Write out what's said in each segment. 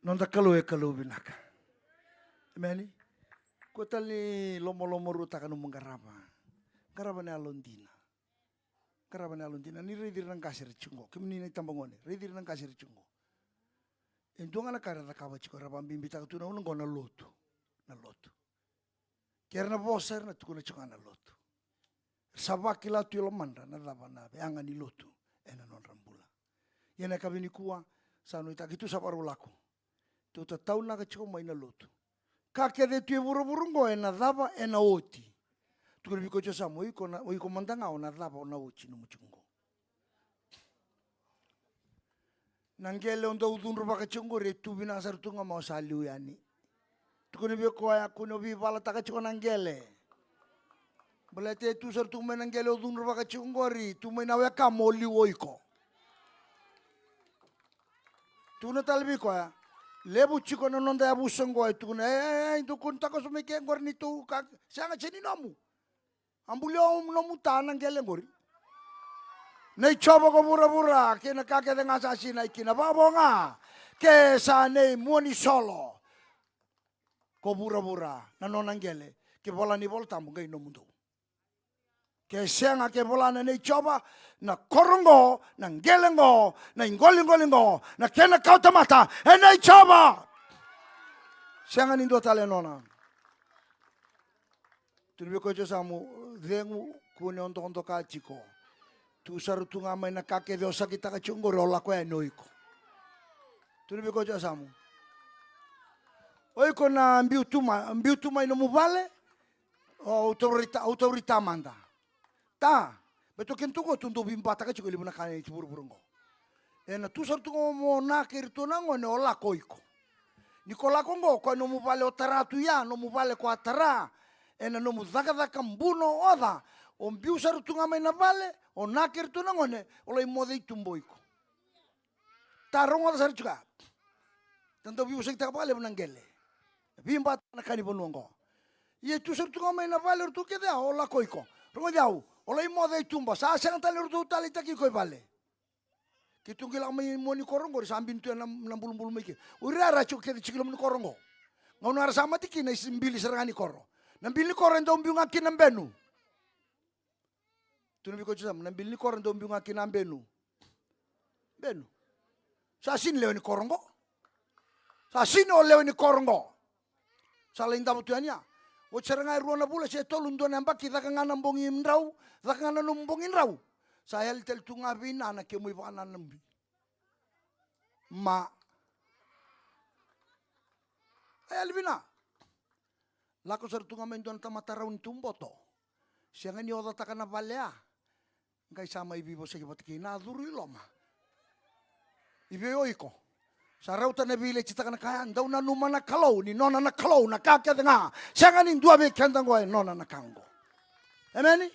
non da Kalou Kalou binaka. Amen. Kotali lomo ruta kanu menggaraba. Garaba ne alondina. Garaba ne alondina ni redir nang kasir chungo. Kemini na tambangone. Redir nang kasir chungo. Entonga na kara kawa chiko rabam bimbita tu na unang na lotu. Na lotu. Kaya na boser na tukuna chunga na lotu. Sabakila tu lomanda na lava na beanga ni lotu. Ena non rambula. Yana kabini kuwa sanu itakitu saparulaku. Tuta tau na kachiko mai na lotu. Kake de tu burungo ena dava ena oti. Tukuna biko chosa mo iko mandanga ona dava ona oti no muchungo. Nangele ondo udun rupa kachungo re tu bina sartunga mau saliu yani. Tukuna biko ya kuno bi bala takachiko nangele. Balate tu sartunga nangele udun rupa kachungo ri tu mai nawe kamoli oiko. Tu na talbi ko ya. Lebu chiko no nonda abu songo itu na itu kunta ko sumike ngor ni tu ka sanga cheni nomu ambulio nomu tanang gele ngori nei chobo ko bura ke na ka ke nga sa sina ikina babonga ke sa nei moni solo ko bura na nonang gele ke bola ni volta mo ngai no mundo ke sanga ke bola na nei choba na korongo na ngelengo na ngolingo na kena kautamata enai choba sanga nindo tale nona tulibe ko samu dengu kune ondo ka chiko tu sarutunga mai na kake dosa kita ka chungo rola ko enoiko tulibe ko samu oiko na mbiutuma ino mubale autorita manda ta beto kentuko tundu bimbata ka chiko libuna kane burungo ena tu sartungo mo na kirtunango ne ola koiko Nikola kongo ko no mubale otaratu ya no mubale ko atara ena no muzaka mbuno oda on biusaru tunga mai na vale on nakir tunangone olai modei tumboiko tarongo da sarchuka tanto biusek ta vale nangele bimba na kani bonongo ye tu sartu tunga mai na vale tu ke da ola koiko rongo jau olai modei tumba sa sang tali tu tali taki koi vale kitungila mai moni korongo sambin tu na bulu meke ura rachu ke chikilo moni korongo ngono ara sama tiki na simbili serangani koro nambili koro ndo mbiunga kinambenu tunu biko chusam nambili koro ndo mbiunga kinambenu benu sasin leoni korongo sasin o leoni korongo sala inda butuania o serangai ruona bula se tolundo namba kita kangana mbongi mrau zakangana mbongi mrau saya tel tunga bina na ke muy bana nambi ma ayal bina lako sar tunga men don tamata raun tumboto sianga ni oda takana valea ngai sama ibi bo se batki na duri loma ibe oiko sarauta na bile cita kana kaya ndau na numa na Kalou ni nona na Kalou na kake nga sianga ni dua be kendango nona na kango ameni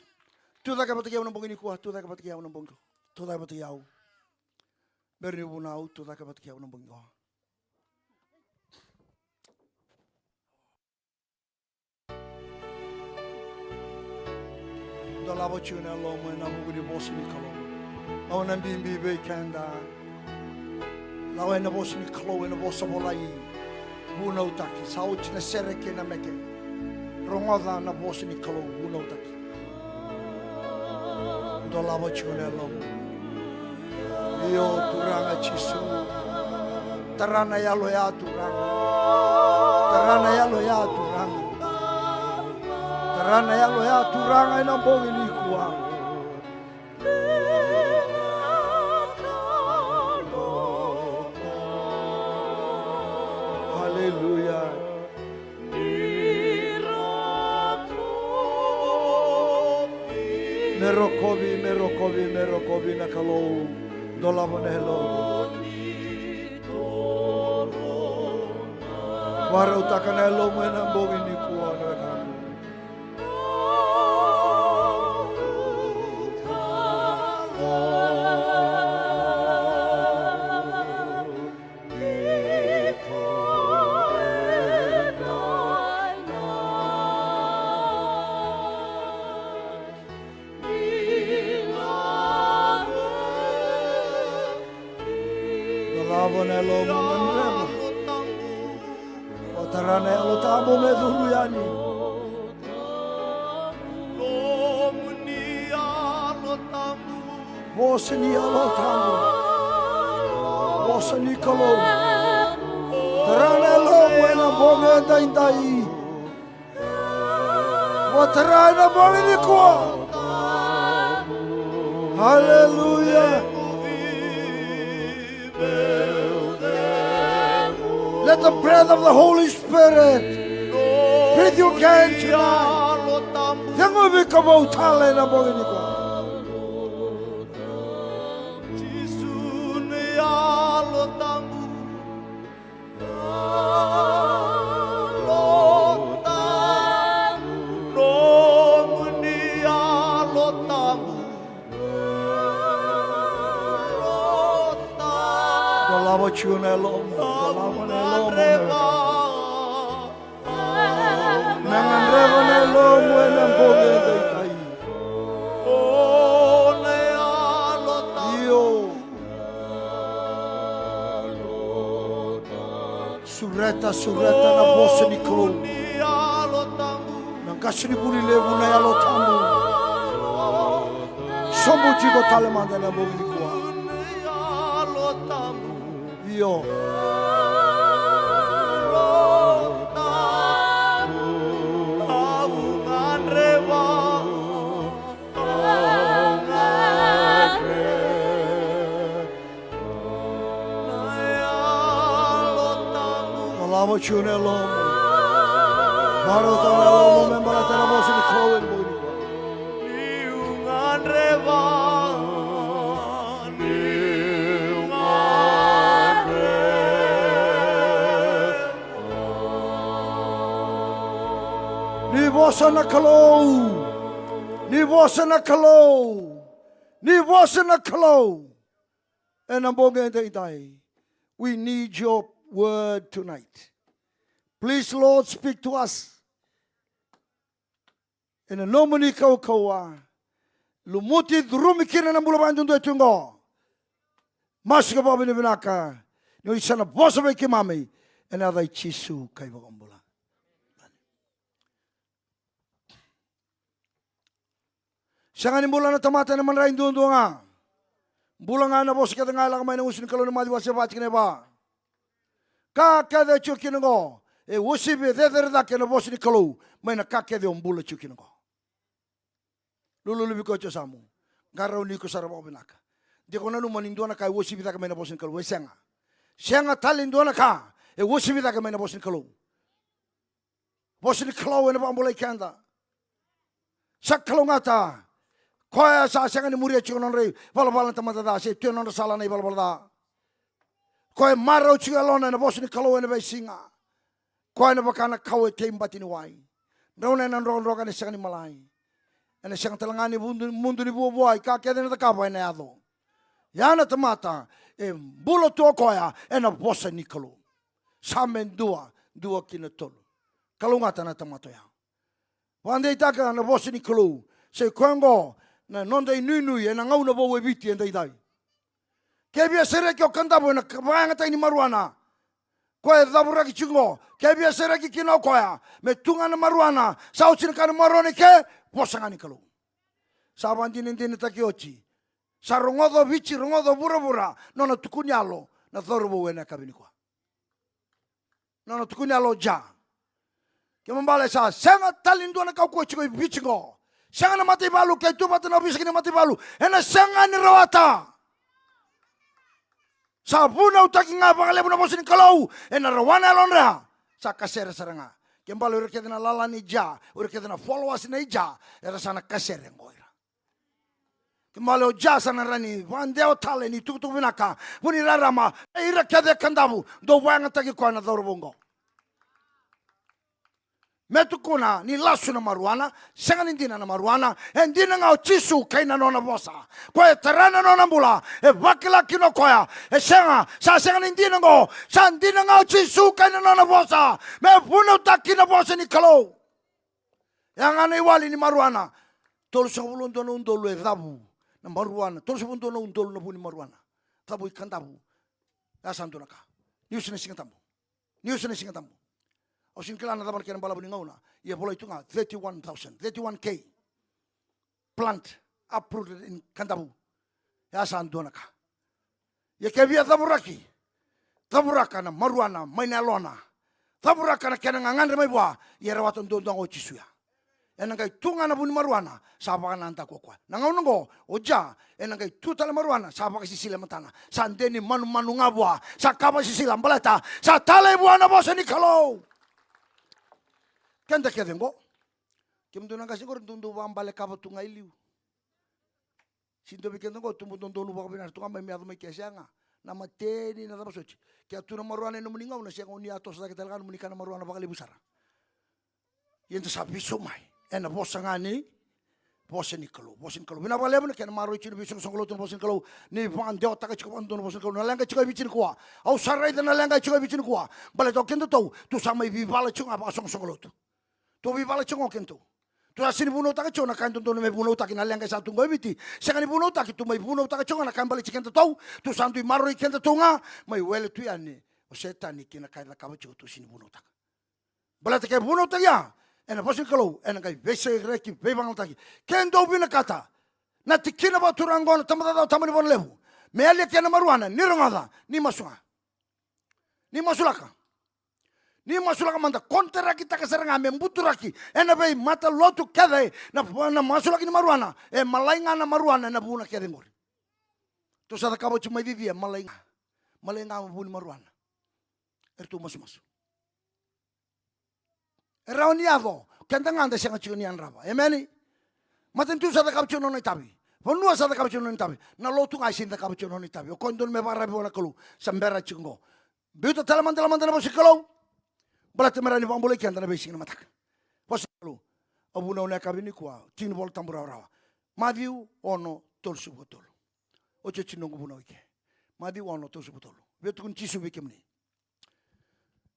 tu da kapati yau nambong ini kuah, tu da kapati yau nambong ko, tu da kapati yau, berni bunau, tu da kapati yau nambong ko. Dalabo chuna lomo na buku di bosi ni Kalou, lawan nambi be kanda, lawan na bosi ni Kalou na bosa bolai, bunau taki, sauch na sereke na meke, rongoda na bosi ni Kalou bunau taki. Dolabo chunelo yo turanga chisu tarana yalo ya turanga tarana yalo ya turanga ina bongi ni kuwa haleluya merokobi na Kalou dolabo na hello warau takana hello mo na bongi ni kuwa na kamu Bonelo mo Tarane alo tamu me duriani. Bosani alo tamu. Bosani Kalou. Tarane lo buena bonga dai. Watarana bonga ni kwa. Hallelujah. Let the breath of the Holy Spirit breathe you again tonight. Jangan become utale na bonga ni kwa. Sureta na bosa ni Kalou. Nang kasini puli levu na Yalotamu. Sombo jigo talemanda na bogi ni kwa. Iyo. Lava chune lomo. Baro tana lomo membara tana bosi ni Kalou en bogi ni kwa. Niungan reva. Ni bosa na Kalou. Ni bosa na Kalou. Ni bosa na Kalou. En amboge dai. We need your word tonight. Please, Lord, speak to us. In the name of Kawa, lumuti drumikina na bulaban do tungo. Masika babi ni binaka. Ni isana bosa be kimami. And other chisu kay bagambula. Sangani bulan na tamata na manrain doon nga. Bulan nga na bosa kita nga lang may nangusin Kalou na madiwas sa batik na ba. Kakade chukingo. E usibe dedera ke na bosi ni Kalou mai na kakede ombula chukingo. Lulu ko samu. Garau ni ko sarabo binaka. Di ko na lumanindo na kay usibe da ka mai na bosi ni Kalou senga. Senga talindo na ka e usibe da ka mai na bosi ni Kalou. Bosi ni Kalou na pambulay kanda. Sa Kalou ngata. Koya sa senga ni muria chukinon rei balabalan tamata da se tunon sala na balbalada. Koe marau chigalona na bosi ni Kalou na bai singa. Koe na bakana kau e teim batini wai. Rauna na roga ni sanga ni malai. Ena sanga talangani mundu ni buai ka kede na takapa na ado. Yana tamata e bulo to koya ena bosi ni Kalou. Samen dua kina tolu. Kalou ngata na tamato ya. Wande itaka na bosi ni Kalou se koengo na nonda inui e na ngau na bo biti en dai. Kebia sere ki o kandabo na kabanga tai ni maruana. Koe dabura ki chungo. Kebia sere ki kino koya. Me tunga na maruana. Sao china ka na maruana ke. Posanga ni Kalou. Saban dinin taki ochi. Sa rongodo bichi, rongodo bura. Nona tukunyalo. Na thorobo wena kabini kwa. Nona tukunyalo ja. Kimambale sa. Senga talindo na kau kua chiko bichi ngo. Senga na mati balu. Kaya tu mati na bisa kini mati balu. Ena senga ni rawata. Sa buna utaki nga pangale buna bosi ni Kalou ena rawana lonra sa kasere saranga kembali ure kedena lala ni ja ure kedena followers ni ja era sana kasere ngoira kembali o ja sana rani wandeo tale ni tukutu binaka buni rarama ira kede kandabu do wanga taki kwa na dorobongo metukuna ni lasu na maruana senga nindina na maruana endina ngao chisu kaina nona bosa koe tarana nona bula e wakila kino koya e senga sa senga nindina ngo sa ndina ngao chisu kaina nona bosa me puno takina bosa ni Kalou yang ana iwali ni maruana tolu sabulun dono undolu e dabu na maruana tolu sabulun dono undolu na buni maruana dabu ikandabu ya sandunaka niusene singatambu O sin kilana taman kena bala ngauna. Ia bola itu nga 31,000, 31K. Plant uprooted in Kandabu. Ya sandona ka. Ia kevia taburaki. Taburaka na maruana, mainalona. Taburaka na kena ngangandre mai bua. Ia rawatan dondong o chisuya. Enangkai tunga na buni maruana, sapa kana anta kokwa. Nangaunongo oja, enangkai tutala maruana, sapa kasi sila matana. Sandeni manu ngabua, sakapa si sila balata, sa tale buana bosa ni Kalou. Kenda kedengo. Kimdu nang kasi ngor tundu bambale kapa tunga iliu. Sinto bikendo ngo tumbu tundu nu bakabinar tunga mai miado mai kiasianga. Nama teni na tapasochi. Kia tuna maruana no muningau na siang unia atos sa ketalkan munikana maruana bakali busara. Yenta sabi somai. Ena bosa ngani, bosa ni Kalou, bosa ni Kalou. Bina bale bina kena maru ichini bisung songolo tu bosa ni Kalou. Ni pangan deo taka chiko pandu bosa ni Kalou. Nalenga chiko bichini kuah. Au sarai dan nalenga chiko bichini kuah. Bale to kento tau, tu sama ibi bala chunga apa song songolo tu. Tu ibi bala chunga kento. Tu asini buno taka chunga kan tu me buno taka nalenga satu ngoi biti. Sekali buno taka tu mai buno taka chunga na kan bale chikento tau. Tu santu maru ikento tunga, mai wele tu ya ni. O setani kina kaila kaba chiko tu sini buno taka. Bale taka buno taka ya. Ena bosin Kalou, ena kai vese reki bebangal taki. Kendo bina kata. Na tikina ba turangona tamadada tamani bon levu. Mealia kena maruana nirongada ni masunga. Ni masulaka. Ni masulaka manda kontera kita kasaranga membuturaki. Ena bei mata lotu kede na masulaki ni maruana. Malainga na maruana na buna kede ngori. Tu sada kabo cuma vivia malainga. Malainga buni maruana. Ertu masu. Rauniavo, kentanganda siang ciunian raba. Emeni, matanitu sada kapcio nona itabi. Ponua sada kapcio nona itabi. Na lotu ngaisin da kapcio nona itabi. O kondon me bara bona Kalou, sambera cingo. Biuta talaman na bosi Kalou. Balat merani pambole kian na besi na matak. Bosi Kalou. Abuna una kabini kwa, tin bol tambura rawa. Madiu ono tolsu botol. Ocho cinongu buna ike. Madiu ono tolsu botol. Biuta kun cisu bikemni.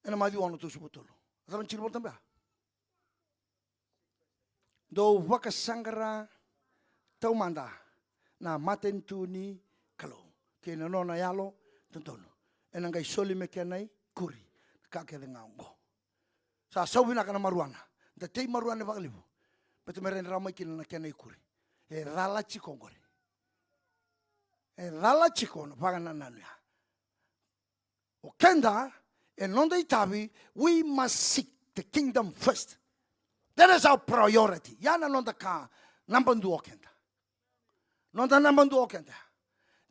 Ena madiu ono tolsu botol. Asaban cin bol tambah. Do Vakasaqara taumada na matanitu ni Kalou. Kena nona yalo tontono. Enangai soli me kenai kuri. Kake de ngaungo. Sa sawina kana maruana. Da tei maruana bakalibu. Betu meren ramai kina na kenai kuri. E rala chikongore. E rala chikono pagana nanuya. O kenda e nonda itabi, we must seek the kingdom first. That is our priority. Yana nonda ka number 2 kenda. Nonda number 2 kenda.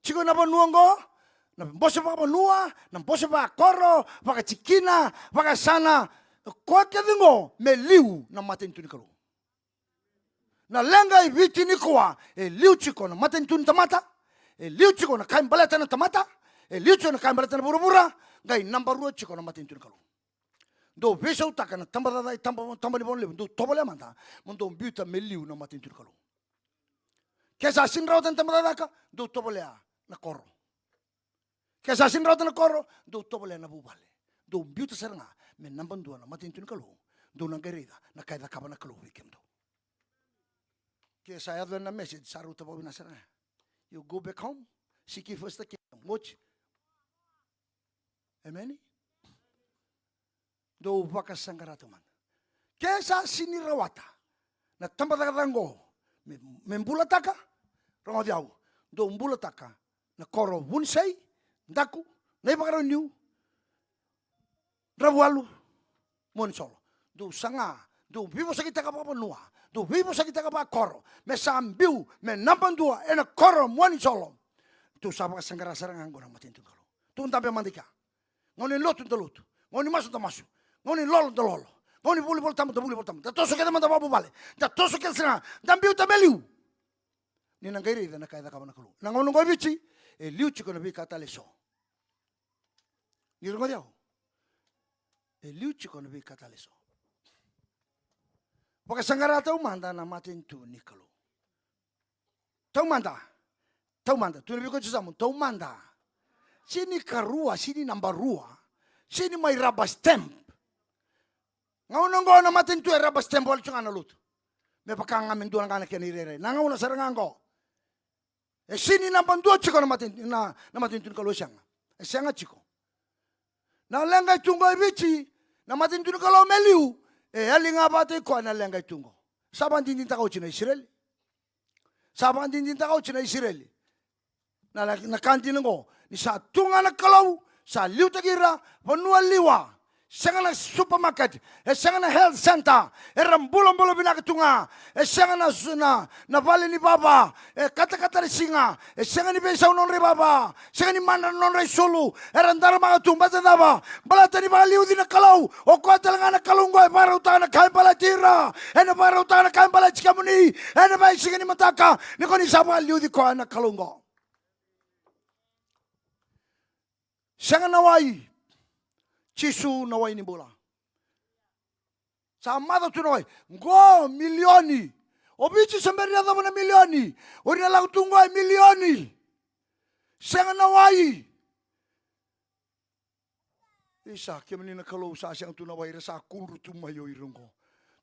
Chiko number nuongo, na bosa pa nua, na bosa pa koro, pa chikina, pa sana. Ko kedingo me liu na matanitu ni Kalou. Na lenga ibiti ni kwa e liu chiko na matanitu ni tamata, e liu chiko na kain baleta na tamata, e liu chiko na kain baleta na burubura, ngai number 2 chiko na matanitu ni Kalou. Do vesa utaka na tambada tambani bon lebu do tobole manda mundo biuta meliu na matanitu ni Kalou. Kesa sinrao tan tambada ka do tobole na koro. Kesa sinrao tan koro do tobole na bubale. Do biuta seranga me number 2 na matanitu ni Kalou. Do na gerida na kaida kaba na Kalou weekend. Kesa ya na message saruta bo binasara. You go back home, seek ye first the kingdom. Watch. Amen. Do Vakasaqara teman. Kesa sini rawata. Na tambada katango. Membulataka. Rongo diau. Do mbulataka. Na koro bunsei. Daku. Na ipakaro niu. Rabualu. Monsolo. Do sanga. Do vivo sakita kapapa nua. Do vivo sakita kapapa koro. Me sambiu. Me nampandua. Ena koro monsolo. Do Vakasaqara sarang anggo na matanitu ni Kalou. Tu ntampe mandika. Ngoni lotu lotu. Ngoni masu masu. Ngoni lolo lolo. Ngoni buli bol tamu. Da toso keda manda babu bale. Da toso keda sena. Da biu ta meliu. Ni nangairi da na kaida kaba na Kalou. Nangono ngoi bichi e liu chiko na bi kata leso. Ni rongo diao. E liu chiko na bi kata leso. Vakasaqara taumada na matanitu ni Kalou. Taumada. Tu nabi ko samu taumada. Sini karua, sini number 2. Sini may rubber stamp. Ngaunong na matanitu e rubber stamp wala chunga na luto. Me pakanga mendu na kana kenirere. Nangauna sarangango. E sini number 2 chiko na matanitu ni Kalou sianga. E sianga chiko. Na lenga chungo ibichi Na matanitu na kalau meliu. Alinga bate ko na lenga tungo. Saban din takau China Israel. Saban din takau China Israel. Na kantin ngo ni sa tunga na kalau sa liu tagira panua liwa. Sanga na supermarket, sanga na health center, rambulo binakatunga, sanga na vale ni baba, kata-kata ni singa, sanga ni besa non re baba, sanga ni mandar non re solo, randara mga tumba daba, balata ni baliu di na Kalou, o kota lang na Kalunggo, para utang na kain pala tira, para utang na kain pala chikamuni, ba singa ni mataka, ni ko ni saba liu di ko na Kalunggo. Sanga nawai. Chisu nawai ni bola. Sa mada tu nawai. Go milioni. Obichi semberi ada mana milioni. Ori na lagu tunggu milioni. Senga nawai. Isa kemeni na Kalou sa siang tu nawai rasa kuru tu mayo irungo.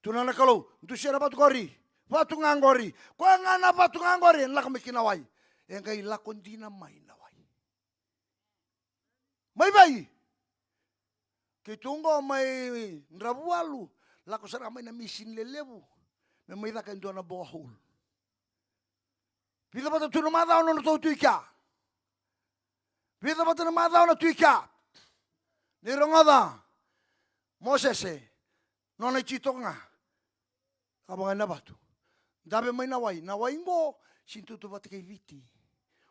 Tu na Kalou. Tu siapa batu gori. Batu ngangori. Ko ngana batu ngangori. Nlak mekin nawai. Engai lakon dina mai nawai. Mai bai. Kitunggo may nrabualu, lako saramay na misin lelebu, na may takan doon na bohol. Pita ba ito tunumadaw na ito tuika? Pita ba ito tunumadaw na tuika? Nirongada, Moses nona chito nga, abangan na ba ito? Dabe may naway mo, sintuto ba ito kay Viti?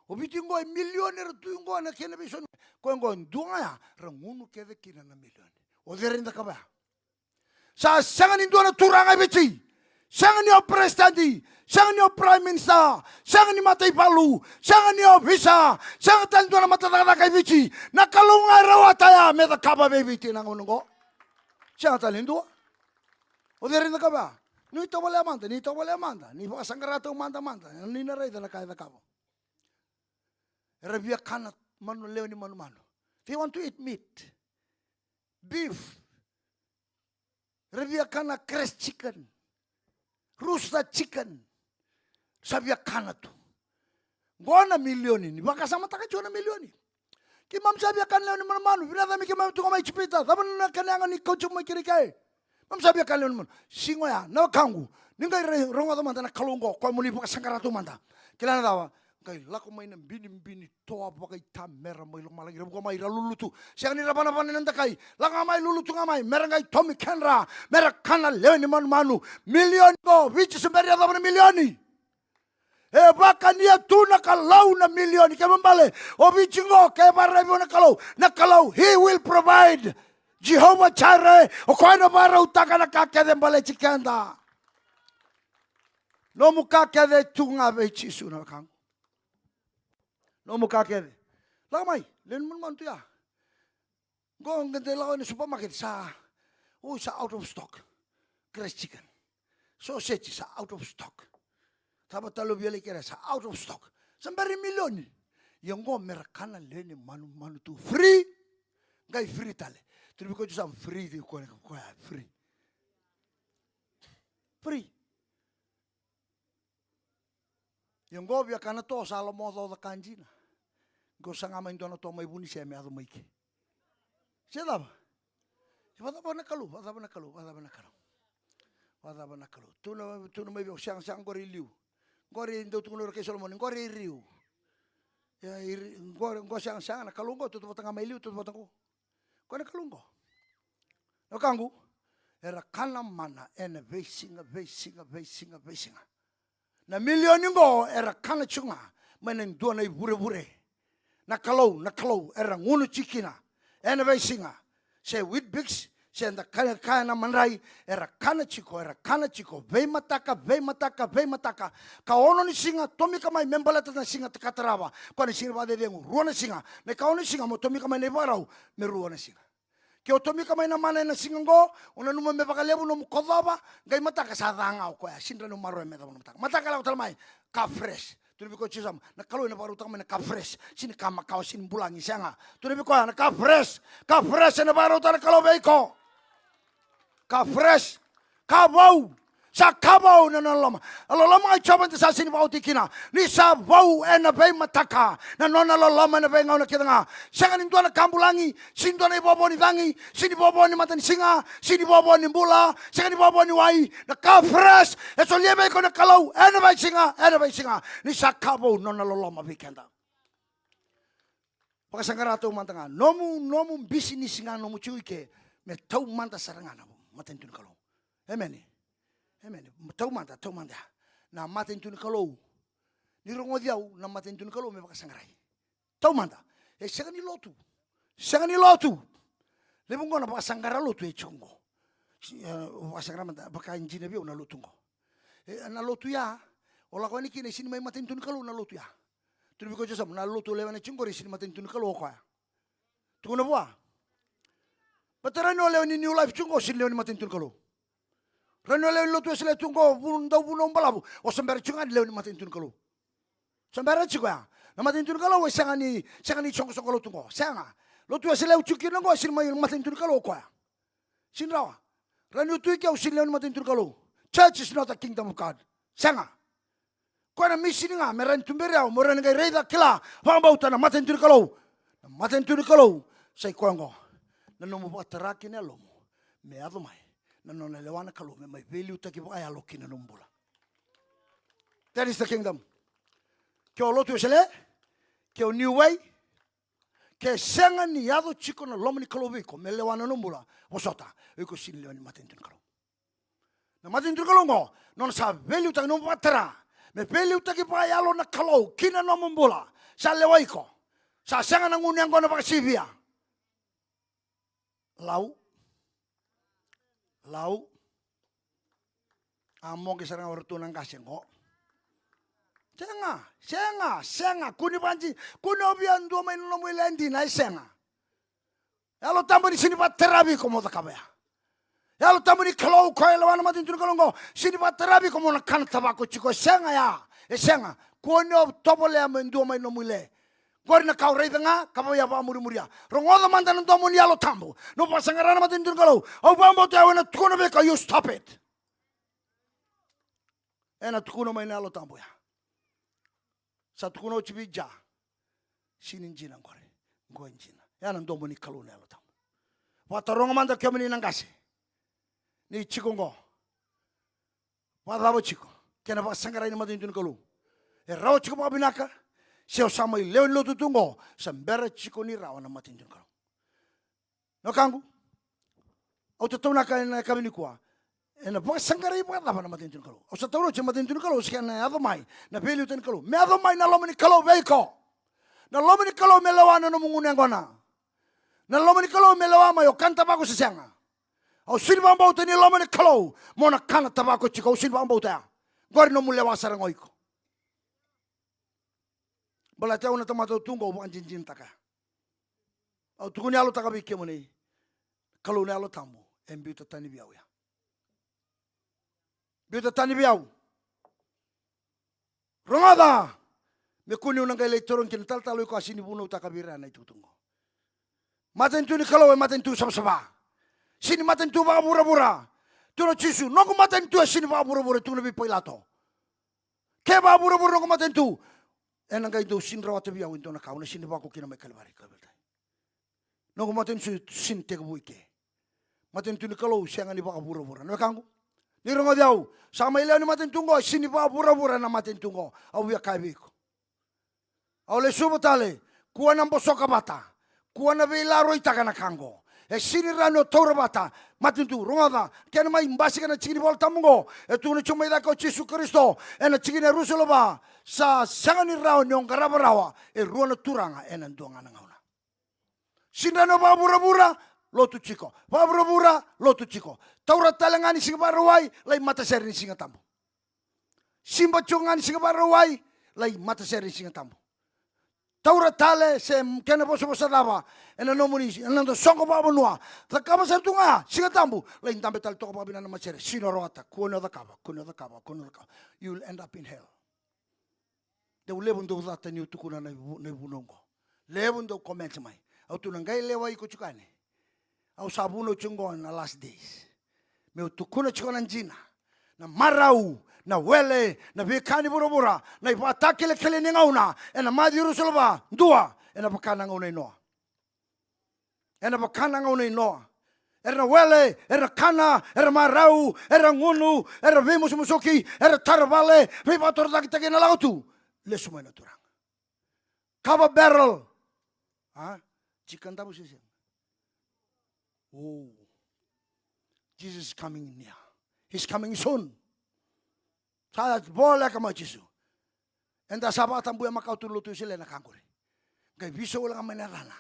O Viti ngo ay milyoner ito yung ngo na kinabison. Kung dunga ya, ranguno kede kina na milyon. O derin da kaba. Sa sangan indo na turang ay bici. Sangan niyo presidente, sangan niyo prime minister, sangan ni matay palu, sangan niyo visa, sangan talindo na matataka kay bici. Nakalunga rawataya, meta kaba bebiti nang unungo. Sangan talindo. O derin da kaba. Nito wala amanda, ni Vakasaqara manda, ni naray da na kaya da kabo. Rabia kanat. Manu leo ni manu. They want to eat meat, beef. Rabia kana crest chicken, rooster chicken. Sabia kana tu. Gona milioni ni. Baka sama taka chona milioni. Kimam sabia kana leo ni manu. Binada mi kimam tu kama ichipita. Taban na kananga ni coach mo kirikai. Mam sabia kana leo ni manu. Singoya na kangu. Ningai ronga to manda na Kalunggo. Kwa muni Vakasaqara tu manda. Kilana dawa. Kay lako may nang bini toa pa kay tamera may lumalagi ko may luluto siya ni rabana nanda kay langa may luluto nga may merang kay Tommy Kenra merang kana leon ni manu milyon ko which is meria da na milyoni baka niya tu na Kalou na milyoni kay mambale o which ngo kay para na Kalou he will provide Jehovah Jireh o ko na para utaka na kakede mbale chikanda no mukakede tunga be chisu na kang no mukakede. Lamay, len man to ya. Go ang ganda lang ni supermarket sa out of stock. Crest chicken. Sausage sa out of stock. Taba talo biali kera sa out of stock. Sambari milyon. Yang go merakana len manu tu free. Gai free tale. Tubi ko jusam free di ko free. Free. Yang go biya kana to sa mo do kanjina. Go sanga main dono to mai buni se me ado mai ki. Se daba. Vada na Kalou. Tu no mai sang gori liu. Gori ndo tu no ke Solomon gori riu. Ya go sang na Kalunggo tu tanga mai liu tu ko. Ko na Kalunggo. No kangu era kana mana ene vesinga. Na milioni ngo era kana chunga menen dona bure. Na Kalou era ngunu chikina ene vesinga se with bigs se anda kaya na manrai era kana chiko vei mataka ka ono ni singa tomi kamai membala tana singa takatarava ko ni singa bade dengu ruona singa me ka ono singa mo tomi kamai ne barau me ruona singa ke otomi kamai na mana na singa ngo ona numa me bakalebu no kodaba gai mataka sa danga ko ya sindra no maro me da mataka la talmai ka fresh. Tuloy ko chisam na Kalou na parutang na ka-fresh sini kamakaw sin bulangi siya nga tuloy ko na ka-fresh na parutang na Kalou ko ka-fresh ka-wow Sa kabau na lama. Alo lama ai chaban sa sini bau tikina. Ni sa bau ena bei mataka. Na nona lo lama na bei ngau na kidanga. Sanga ni tuana kambulangi, sin tuana bobo ni dangi, sini bobo ni matani singa, sini bobo ni bula, sanga ni bobo ni wai. Na ka fresh. Eso liebe ko na kalau ena bei singa. Ni sa kabau nona lo lama bikenda. Vakasaqara tau mantanga. Nomu bisi ni singa nomu chuike. Me tau manta sarangana matanitu ni Kalou. Amen. Amen. Taumada. Na matanitu ni Kalou. Ni rongo diau na matanitu ni Kalou me Vakasaqara. Taumada. E sanga ni lotu. Lebungo na Vakasaqara lotu e chungo. Vakasaqara manta baka injine bio na lotungo. Na lotu ya. Ola ko ni kine sini mai matanitu ni Kalou na lotu ya. Turu biko josam na lotu lewana chungo ri sini matanitu ni Kalou ko ya. Tuna bua. Patarano leoni new life chungo sini leoni matanitu ni Kalou. Rano leoni lotu sile chungo bundau bunom balabu. O sambara chunga leoni matanitu ni Kalou. Sambara chunga. Na matanitu ni Kalou sanga ni chongo lotungo. Sanga. Lotu sile uchukir nango sini mai matanitu ni Kalou ko ya. Sin rawa. Rano tu ikau sini leoni matanitu ni Kalou. Church is not a kingdom of God. Sanga. Kwana misi nga meran tumberiau moran ngai reida kila pambauta na matanitu ni Kalou. Na matanitu ni Kalou sai kwango. Na nomu bataraki ne lomo. Me ado mai. Na nona lewana Kalou me mai value taki ba ya lokina nombula. That is the kingdom. Kyo lotu sele. Kyo new way. Ke senga ni yado chiko na lomo ni Kalou biko me lewana nombula. Osota. Iko sini lewana matanitu ni Kalou. Na matanitu ni Kalou ngo nona sa value taki nomu batara. Me value taki ba ya lo na Kalou kina nombula. Sa lewa iko. Sa senga na nguni angona pakasibia. Lau amo ke sarang ortu nang kasengo senga kuni banji kuni obian do main no lendi na senga yalo tambo ni sini pat terapi komo takabaya yalo tambo ni Kalou ko lawan matanitu ni Kalou ngo sini pat terapi komo na kan tabako chiko senga ya senga kuni ob tobole am do main no mule Gor na kau rei tanga kapaya ba muri-muria. Rongoda mantan ndo mun yalo tambo. No Vakasaqara na matanitu ni Kalou. Au bambo te awena tukono beka you stop it. Ena tukono mai yalo tambo ya. Sa tukono chibija. Sinin jina ngore. Ngoen jina. Yana ndo mun Kalou na yalo tambo. Wata rongo manda kemini nangase. Ni chikongo. Wata chiko. Kena Vakasaqara na matanitu ni Kalou. E rao chiko pa binaka. Seo samai leon lotu tungo sambera chiko ni rawa na matanitu ni Kalou. No kangu. Au tatau na kami kuwa. Ena Vakasaqara i pakatapa na matanitu ni Kalou. Au sa tauro che matanitu ni Kalou siya na adamai na peli utan ni Kalou. Me adamai na lomo ni Kalou veiko. Na lomo ni Kalou me lawana no mungune ngona. Na lomo ni Kalou me lawama yo kanta bako sa senga. Au sini bambau te ni lomo ni Kalou mo na kana tabako chiko au sini bambau te. Gori no mule wasara ngoiko. Bala tau na tamato tungo bukan jinjin taka. Au tukuni alo taka bike mo nei. Kalou ne alo tambo. Embi to tani biau ya. Biu tani biau. Rongada. Me kuni unang kay leitorong kinatal talo ko asini buno taka bira na itutungo. Matanitu ni Kalou matanitu sama-sama. Sini matanitu baka bura-bura. Tuno chisu. Noko matanitu sini baka bura-bura. Tuno bi pailato. Ke baka bura-bura noko matanitu. Enang kay do sinra wate biau into na kauna sini bako kina may kalbari kabeltai. Noko matanitu sin teka buike. Matanitu ni Kalou siya nga ni baka bura-bura. No kangu. Ni rongo diau. Sama ilaw ni matanitu ngo sini baka bura-bura na matanitu ngo. Au biya kaibiko. Au le subotale. Kuwa ng bosoka bata. Kuwa na bilaro itaka na kango. E sini rano taura bata. Matanitu rongada. Kaya na may imbasi ka na chigini volta mungo. E tuno chumay da ko Jesu Kristo. E na chigini Ruselo ba. Sa sangani rao nyong karabarawa. E ruwa na turanga. E nanduanga na ngauna. Sinrano ba bura-bura. Lotu chiko. Ba bura-bura. Lotu chiko. Taura talangani singa barawai. Lai mata seri singa tambo. Simba chungani singa barawai. Lai mata seri singa tambo. Taura tale se kena boso-boso daba. Ena nomuni. Ena do songo ba bonua. Takaba sa tunga. Singa tambo. Lai ndambe tal toko babina na masere. Sino roata. Kuno da kaba. You will end up in hell. Te ulebon do data ni utukuna na bunongo. Lebon do comment mai. Au tunangai lewa iko chukane. Au sabuno chungo na last days. Me utukuna chukana njina. na marau, na wele, na vikani bura-bura, na ipatakile kele ni ngauna, na madiru sulaba, dua, na pakana ngauna inoa. Na pakana ngauna inoa. Era wele, era kana, era marau, era ngunu, era vimus musuki, era tarvale, vipator taki na lautu. Lesumay na turang. Kaba barrel. Chicken tabu sisi. Oh. Jesus is coming near. He's coming soon. Saya boleh kama Yesus. Enda sabat ambu yang makau tulutu sila na kangkuri. Kay biso wala kama nalana.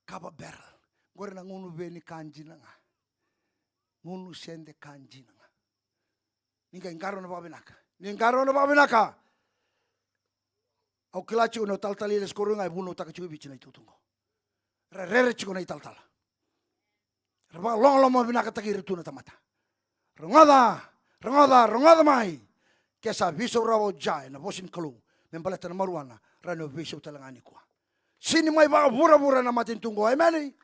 Kaba barrel. Gore na ngunu be ni kanji na nga. Ngunu sende kanji na nga. Ninga ingaro na babinaka. Ningaro na babinaka. Au kilachi uno tal-tali les korunga ibuno takachu bichi na itutungo. Rere chiko na ital-tala. Raba long mabinaka takiri tuna tamata. Rongada mai. Kesa biso rawo jai na bosin Kalou. Membaleta na maruana. Rano biso talangani kwa. Sini mai baka bura-bura na matintungo. Amen.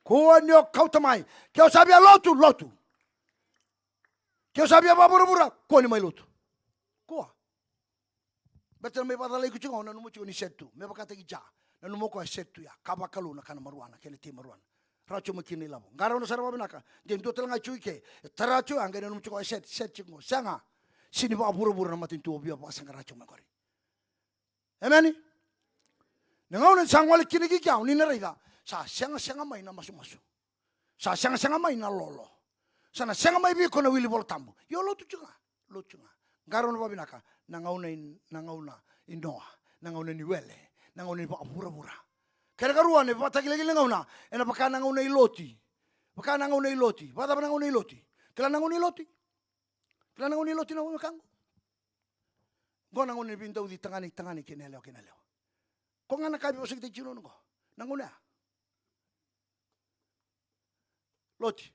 Kuwa nyo kautamai. Kyo sabia lotu. Kyo sabia babura-bura. Kuwa ni mai lotu. Kuwa. Betul may padalay ko chungo na numucho ni setu. May bakata gija. Na numoko ay setu ya. Kaba Kalou na kana maruana. Kaya ti maruana. Racho makini labo. Ngaraw na sarwa binaka. Jem do talang ay chuy ke. Taracho ang ganyan numucho ay set chungo. Sanga. Sini ba bura-bura na matintuo biya pa sang racho makori. Amen. Nangaw na sangwali kinigikyaw ni narida. Sa sanga may na masu-masu. Sa sanga may na lolo. Sana sanga may biko na wili bol tambo. Yo lotu chunga. Ngaraw na babinaka. Nangaw na inoa. Nangaw na niwele. Nangaw na iba bura-bura. Kaya karuan patagilagil nangaw na. Ena baka nangaw na iloti. Baka nangaw na iloti. Bata ba nangaw na iloti? Kailan nangaw na iloti? Kailan nangaw na iloti na umakang? Go nangaw na bindaw di tangani kinelew. Kung nga nakabi ko sa kita chinon ko. Nangaw na. Loti.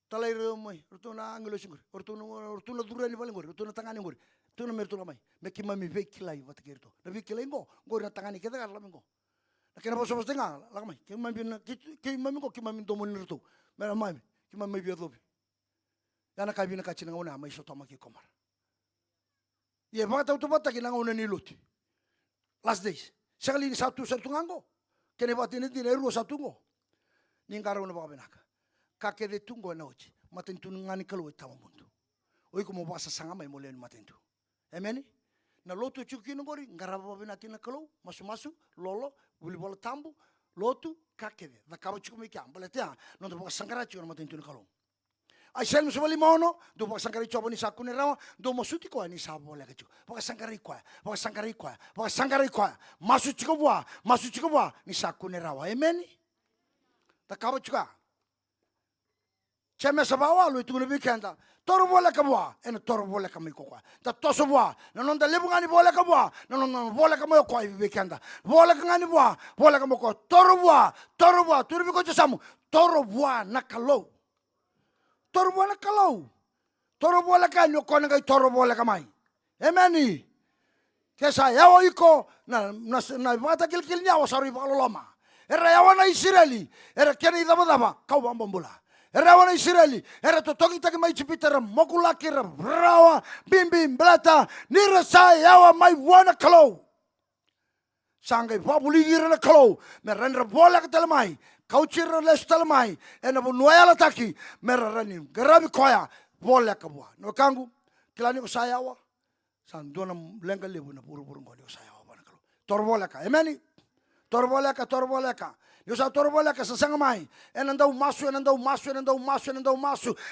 Talay rin mo eh. Ruto na angelo singur. Ruto na duran ni balingor. Ruto na tangani ngor. Ruto na merto lamay. Meki mami vekilay watakirto. Na vekilay mo. Ngor na tangani kita karlamin ko. Na kinapos nga. Lakamay. Kimami ko. Kimami domon nirto. Meron mami. Kimami biyadobi. Yan nakabi na kachin nga una. May soto makikomar. Ye baka tawto bata kinanga una niloti. Last days. Sakali ni satu tungango. Kene bati ni dinero sa tungo. Ningaraw na baka binaka. Kakede tungo na ochi. Matintu ngani Kalou itawa mundo. Oi ko mo basa sanga may mole ni matintu. Amen. Na lotu chuki ngori ngaraba binati na Kalou masu lolo buli bola tambu lotu kakede. Da kaba chuki mi kyam baletia no to baka sangara chuki na matintu na Kalou. Ai sel musabali mono do baka sangara chobo ni sakune rawa do mosuti ko ni sabo le kachu. Baka sangara kwa. Masu chuki bwa ni sakune rawa. Amen. Da kaba chuka. Cheme sabawa lu itu ngibikenda. Toro boleh kabwa, toro boleh kami kokwa. Ta toso bwa, nanonda lebungani boleh kabwa, nanonda boleh kami kokwa ibikenda. Boleh ngani bwa, boleh kami kokwa. Toro bwa, turu biko samu. Toro bwa na Kalou. Toro boleh kan yo kona kai toro boleh kamai. Amen. Kesa yawo iko na bata kilkil nyawo sari baloloma. Era yawo na Israeli, era keni daba kau bambambula. Era wana Israeli, era totoki taki mai chipitera mokulaki rawa bim blata nira sa yawa mai wana Kalou. Sangai babuli gira na Kalou, merendra bola katalamai, kauchira les talamai, ena bunuaya taki, merani garabi koya bola kabwa. No kangu kilani ko sayawa, sandona lenga lebu na puru ngoni ko sayawa wana Kalou. Torbola ka, amen. Torbola ka. Yosa torbola ka sasanga mai. Enandau masu.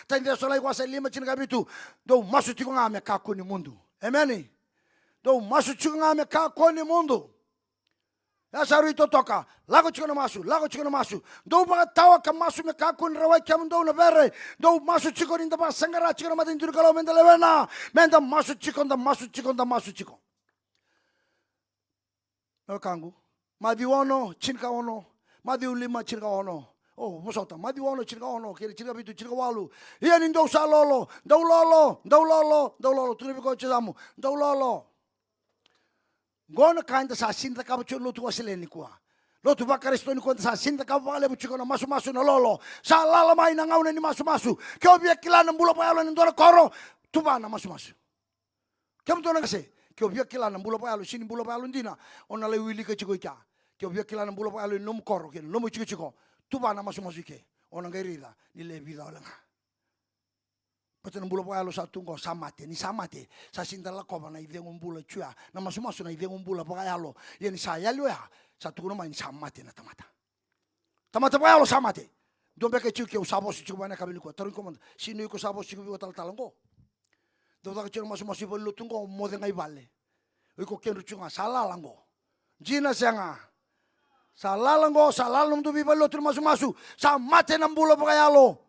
Tende solai kwa lima chini kabitu. Do masu tiko ngame kako ni mundu. Amen. Do masu tiko ngame kako ni mundu. Ya saru ito toka. Lago chiko na masu. Do baka tawa ka masu me kako ni rawai kia mundo na bere. Do masu chiko ni ndaba sangara chiko na matintu Kalou menda lewena. Menda masu chiko. No kangu. Madiwono chinka ono. Madiu lima chirga ono. Oh, musota. Madiu ono chirga ono. Kiri chirga bitu chirga walu. Iya ni ndau sa lolo. Ndau lolo. Tuni biko chidamu. Ndau lolo. Gona kainda sa sinta kaba chu lotu wasileni kuwa. Lotu bakaristo ni kuwa sa sinta kaba wale buchiko na masu na lolo. Sa lala mai na ngaune ni masu. Kyo biya kilana mbula pa yalo ni ndora koro. tuba na masu-masu. Kamu tona kasi, kyo via kila na bula pa alo sini bula pa alo ndina, ona le wili ke chiko ika. Kyo via kila na bula pa alo nom koro ke nom chiko, tuba na masu-masu ke. Ona ngerida ni le vida olanga. Pati na bula pa alo sa tungo samate, ni samate, sa sinta la koba na iveng bula chua, na masu-masu na iveng bula pa alo, yani sa yalo ya, sa tungo na samate na tamata. Tamata pa alo samate. Dombe ke chiko usabo si chiko bana kabini ko, tarun komanda, sino iko sabo si chiko tal-talango. Doda ke chiko masu-masu pa lutungo mo de ngai vale. Iko ken ruchunga salalango. Jina senga. Salalango, salalong tu bipa lutung masu-masu, sa mate na bula pa alo.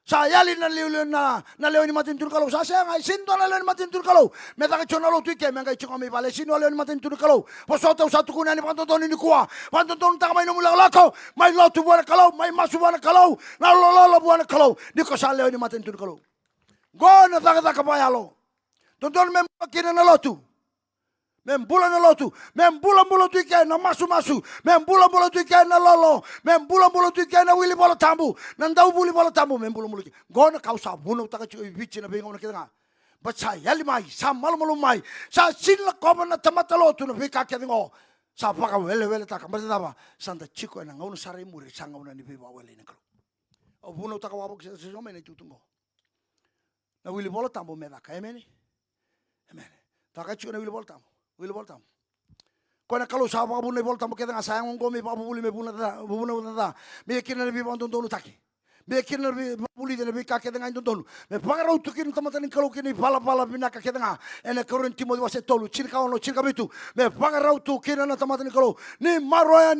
Sa yali na leo ni matanitu Kalou. Sa senga sinto na leo ni matanitu Kalou. Meta ke chona lo tu ke menga chiko mi vale sino leo ni matanitu Kalou. Posota usatu kuna ni pantonton ni kuwa. Pantonton ta mai no mula lako. Mai lo tu buana Kalou, mai masu buana Kalou. Na lo buana Kalou. Niko sa leo ni matanitu Kalou. Go na taka pa yalo. Tonton mem kina na lotu. Membula na lotu, membula tu ike na masu-masu, membula tu ike na lolo, membula tu ike na wili bola tambu, nandau buli bola tambu, membula ike. Gona kau sa buno taka chiko bichi na bingo na kita. Baca yali mai, sa malu mai, sa sinla koba na tamata lotu na bika kita ngo, sa paka wele taka basta taba, santa chiko na ngau na sare muri sanga una ni biba wele na Kalou. O buno taka wabok sa soma na tutungo. Na wili bola tambu medaka, amen. Amen. Taka chiko na wili bola tambu. Wili boltam. Kona Kalou sa pa bunay boltam mo kita nga sayang ngo mi pa bubuli me buna ta. Me kina bi bon don taki. Me kina bi buli de bi ka kita nga don. Me pagaraw tukin tamatan Kalou kini pala binaka kita nga. Ene karon timo wase tolu chirka ono chirka bitu. Me pagaraw tukin na tamatan Kalou. Ni maroya.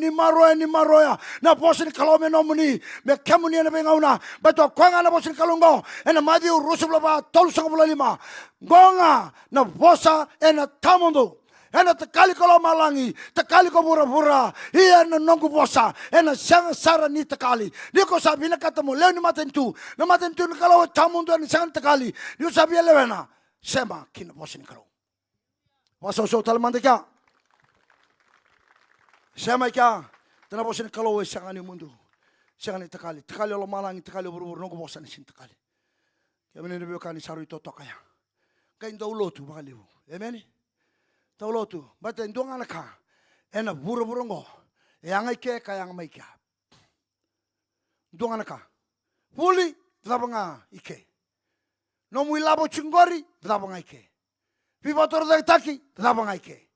Na posin Kalou me nomuni. Me kamuni na bengauna. Bato kwanga na posin Kalou ngo. Ene madi rusubla ba tolu sang bula lima. Gonga na posa ena tamondo. Ena tekali kalau malangi, tekali kau pura-pura, iya na nongku bosa, ena sang sara ni tekali. Dia kau sabi na katamu, leo ni matanitu ni Kalou tamu tu ni sang tekali. Dia sabi lewena, sema kina bosa ni Kalou. Waso talamante kya, sema kya, tena bosa ni Kalou sang ani mundu, sang ani tekali Allah malangi, tekali pura-pura nongku bosa ni sing tekali. Kami ni biokani saru itu tokaya, kain daulo tu bakaliu, amen. Taulo tu, bata indong anaka, ena buru ngo, yang ike kayang maika. Indong anaka, puli, tabanga ike. Nomu ilabo chingori, tabanga ike. Pipator taki, tabanga ike.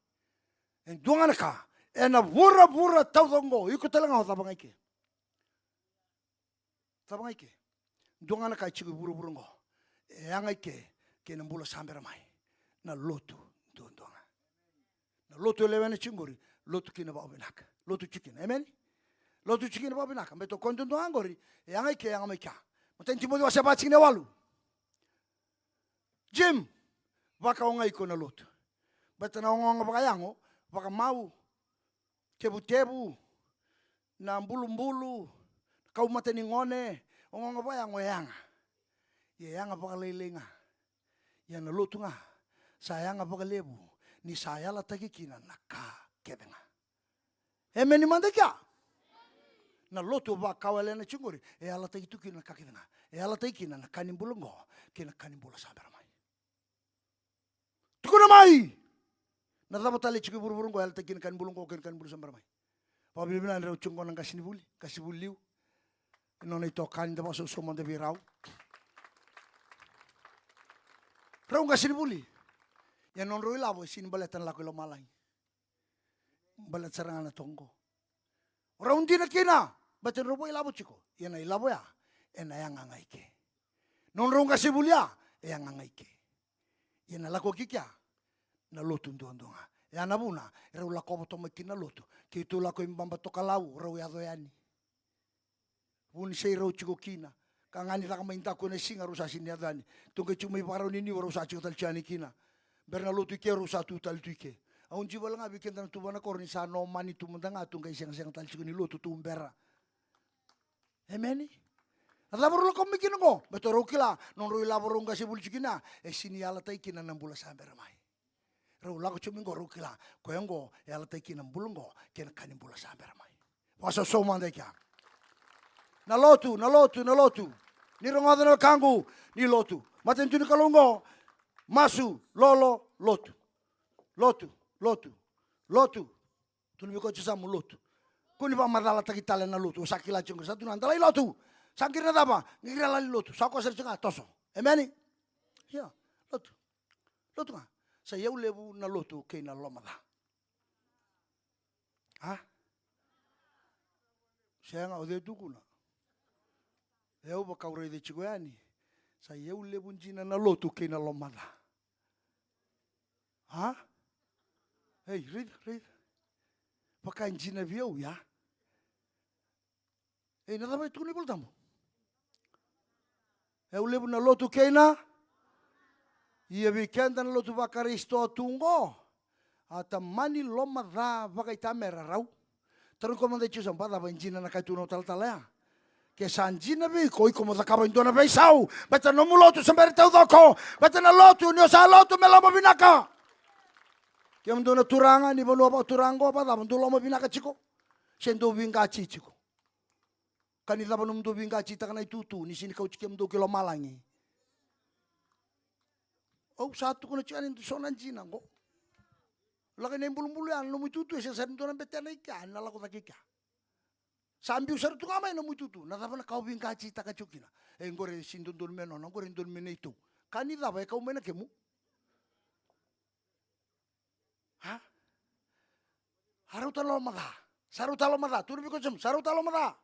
Indong anaka, ena bura taudongo, iko talang tabanga ike. Tabanga ike. Indong anaka chiku buru ngo, yang ike kena bula samber mai, na lotu dondonga. Lotu lewene chingori, lotu kina ba obenaka, lotu chikin, amen. Lotu chikin ba obenaka, beto kondondo angori, yang ike yang ameka. Muten timo wa seba chine walu. Jim, baka onga iko na lotu. Beto na onga baka yango, baka mau, tebu, na mbulu, kau mateni ngone, onga ba yango yanga. Ye yanga baka lelenga. Yana lotu nga, sayanga baka lebu. Ni saya la tagi kina naka kebenga. Emeni mandeka. Na lotu ba kawale na chungori. E ala tagi tu kina kakebenga. E ala tagi kina na kanimbulungo. Kina kanimbula sambar mai. Tukuna mai. Na tabo tali chiki burburungo. Ala tagi kina kanimbulungo. Kina kanimbula sambar mai. Pabili na reo chungo nang kasibuli liu. Inona ito kanin dama susumon de birau. Reo kasibuli. Yang non roi labo sini balatan lako lo malai. Balat serangan na tonggo. Orang tina kina, batin robo ilabo chiko. Yan na ilabo ya, ena yang ngangai ke. Non rong kasi bulia, yang ngangai ke. Yan na lako kikya, na lotu ndonga. Yan na buna, rau lako boto makina lotu. Kitu lako imbamba to Kalou, rau yado yani. Buni sei rau chiko kina. Kangani taka mainta ko na singa rusa sini adani. Tungke cuma iparau nini rusa chiko talchani kina. Berna lo tuike rusa tu tal tuike. Aun jiwa nga bikin tan tu bana korni sa no mani tu mendanga tu ngai siang tal chikuni lo tu tumbera. Amen. Ada baru lo kom bikin ngo. Beto rokila non roi la baru ngasi bul chikina. Sini ala tai kina nambula samber mai. Ro la ko chumi ngo rokila. Ko ngo ala tai kina mbulungo kena kanibula samber mai. Paso so mande kya. Na lotu. Ni rongodo no kangu ni lotu. Matanitu ni Kalou ngo. masu, lolo, lotu. Lotu, lotu, lotu. Tunu ko samu lotu. Kuni pa madala takitale na lotu. Sakila chungu satu nandala lotu. Sangkirna dapa, ngira lali lotu. Sako serchenga toso. Amen. Ya, lotu. Lotu nga. Sa yau lebu na lotu kei na lomada. Ha? Saya nga ode tukuna. Yau ba kaure de chikoyani. Sa yau lebu njina na lotu kei na lomada. Ha? Hey, read. Pakai njina viau ya. Hey, nada vai tukuni boltamu. Yau lebu na lotu kei na. Ia vikenda na lotu vakaristo tungo. Ata mani lomada vakai tamera rau. Terus kau mendai cuci sampai apa injina nak kaitu no tal-talaya. Kesanjina bi koi kau mendai kau indona beisau. Baca nomu lotu sampai tahu doko. Baca na lotu ni osa lotu melama binaka. Kia mendona turanga ni bonu apa turango apa dah mendu lama binaka ciko. Sendo bingaci ciko. Kan ita bonu mendu bingaci tak kena itu ni sini kau cikim mendu kilo malangi. Oh satu kena cikan itu sonan jina kok. Lagi nem bulu-bulu yang nomu itu saya sentuhan betul ikan, nala kota kika. Sambil seru tu kamai nomu itu, nada pernah kau bingkaci tak kacukina. Enggore sindun dun meno, enggore dun meno itu. Kan ini apa kau mena kemu? Hah? Harutan lomada, sarutan lomada, turu bikocem, sarutan lomada.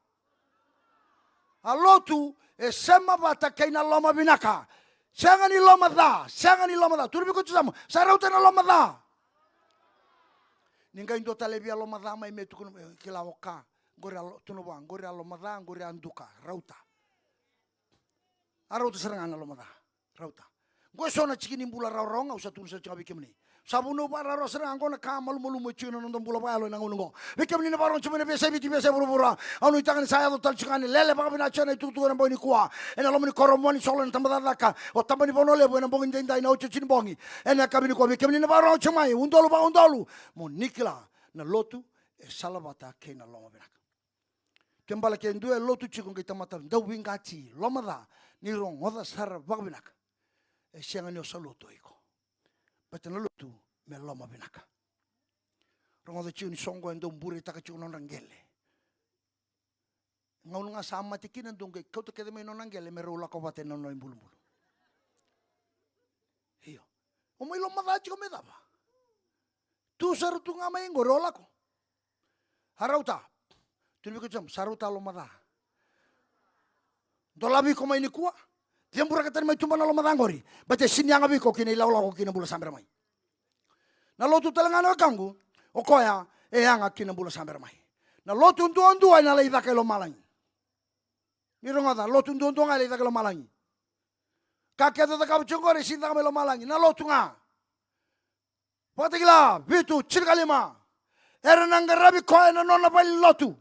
Alotu esema bata kaina loma binaka. Sangani lomada, turu bikocem, sarutan lomada. Ninga indo talebia lo madama imetu kuno kilawoka gore tunuba gore lo madha gore anduka rauta arauta serangan lo madha rauta go sona cikini bula rawronga usa tun sa cabi kemni sabuno para ro serangan go na kamal mulu mucino non bula palo na ngono bikemni na baron cumene besa biti besa burubura anu itangan saya lo tal cikani lele baka bina chana itu tu na boni kuwa ena lo mani koromoni solo na tambadaka o tambani bonole bo na bongin denda ina ucu cin bongi ena kabini ko bikemni na baron cumai undolu ba undolu mo nikla na lotu e salabata ke na loma binaka kembala ke ndu e lotu cikon kita mata ndau wingati lomada ni rong oda sar baka binaka e siangani o saloto iko patana lotu me loma binaka rong oda ciuni songo endo mburi taka ciunon rangele ngaununga sama tikina ndunge kau te kedeme non rangele me rola ko bate non bulu-bulu iyo o mai lomada ciko me daba tu sarutu ngamai ngorola ko harauta tu biko jam saruta lomada dolabi ko mai ni kuwa tiam pura katan mai tumba lomada ngori baca sinyanga biko kini laula ko kina bula samber mai na lotu telangana kangu o koya e anga kina bula samber mai na lotu ndu na leida ke lo malangi ni ronga lotu ndu na leida ke lo malangi kaketa ta kabu chongore sinta ke lo malangi na lotu nga Patigila, bitu, chirkalima. Era nangarabi ko ena nona bali lotu.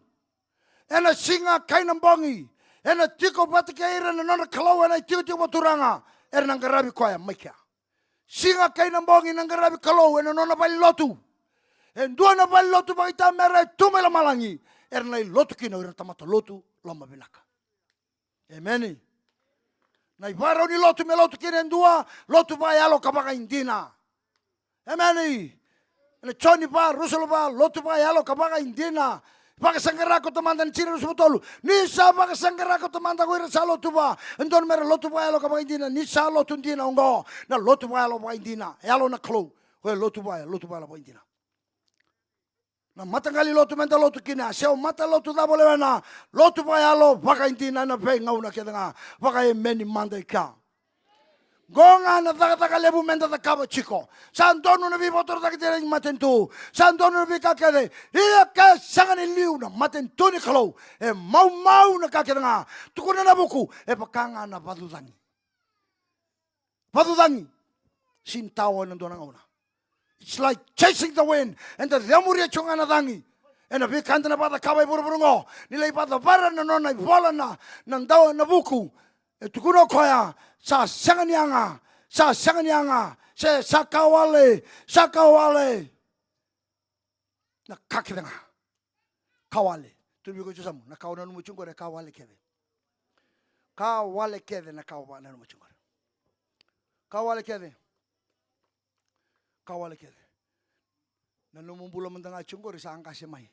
Ena singa kaina bongi. Ena tiko patika ira na nona Kalou ena tiko turanga. Era nangarabi ko ya maika. Singa kaina bongi nangarabi Kalou ena nona bali lotu. En dua na bali lotu bagita mera tumela malangi. Era na lotu kino ira tamata lotu loma binaka. Amen. Na ibara ni lotu me lotu kino dua lotu ba yalo kabaka indina. Amen. Na choni pa rusolo pa lotu pa yalo kabaka indina. Vakasaqara ko temandan ciri rusbotolu. Nisa vakasaqara ko temanda ko irasa lotu pa. Endon mera lotu pa yalo kabaka indina. Nisa lotu indina ongo. Na lotu pa yalo pa indina. Yalo na Kalou. Ko lotu pa yalo pa indina. Na matangali lotu menta lotu kina. Seo mata lotu da boleh na. Lotu pa yalo baka indina na pe ngau na kedanga. Baka meni mandai ka. Gonga na taka lebu menda ta kaba chiko. Santono na bibotor ta kitera matanitu. Santono na bikakade. Iya ka sangani liu na matanitu ni Kalou. E mau na kakeda nga. Tukuna na buku. E pakanga na padudangi. Padudangi. Sintawa na doon ang una. It's like chasing the wind. And the remuria chunga na dangi. And the bikanta na bata kaba iburburungo. Nila ipata bara na nona ibola na. Nang dawa na buku. E tukuna koya. Sa sanganyanga, se sakawale, na kakidanga, kawale. Tumi ko jusamu, na kawana numuchungore kawale kede na kawana numuchungore, kawale kede. kawale kede. Na numumbula mentanga chungori sa angkase mai.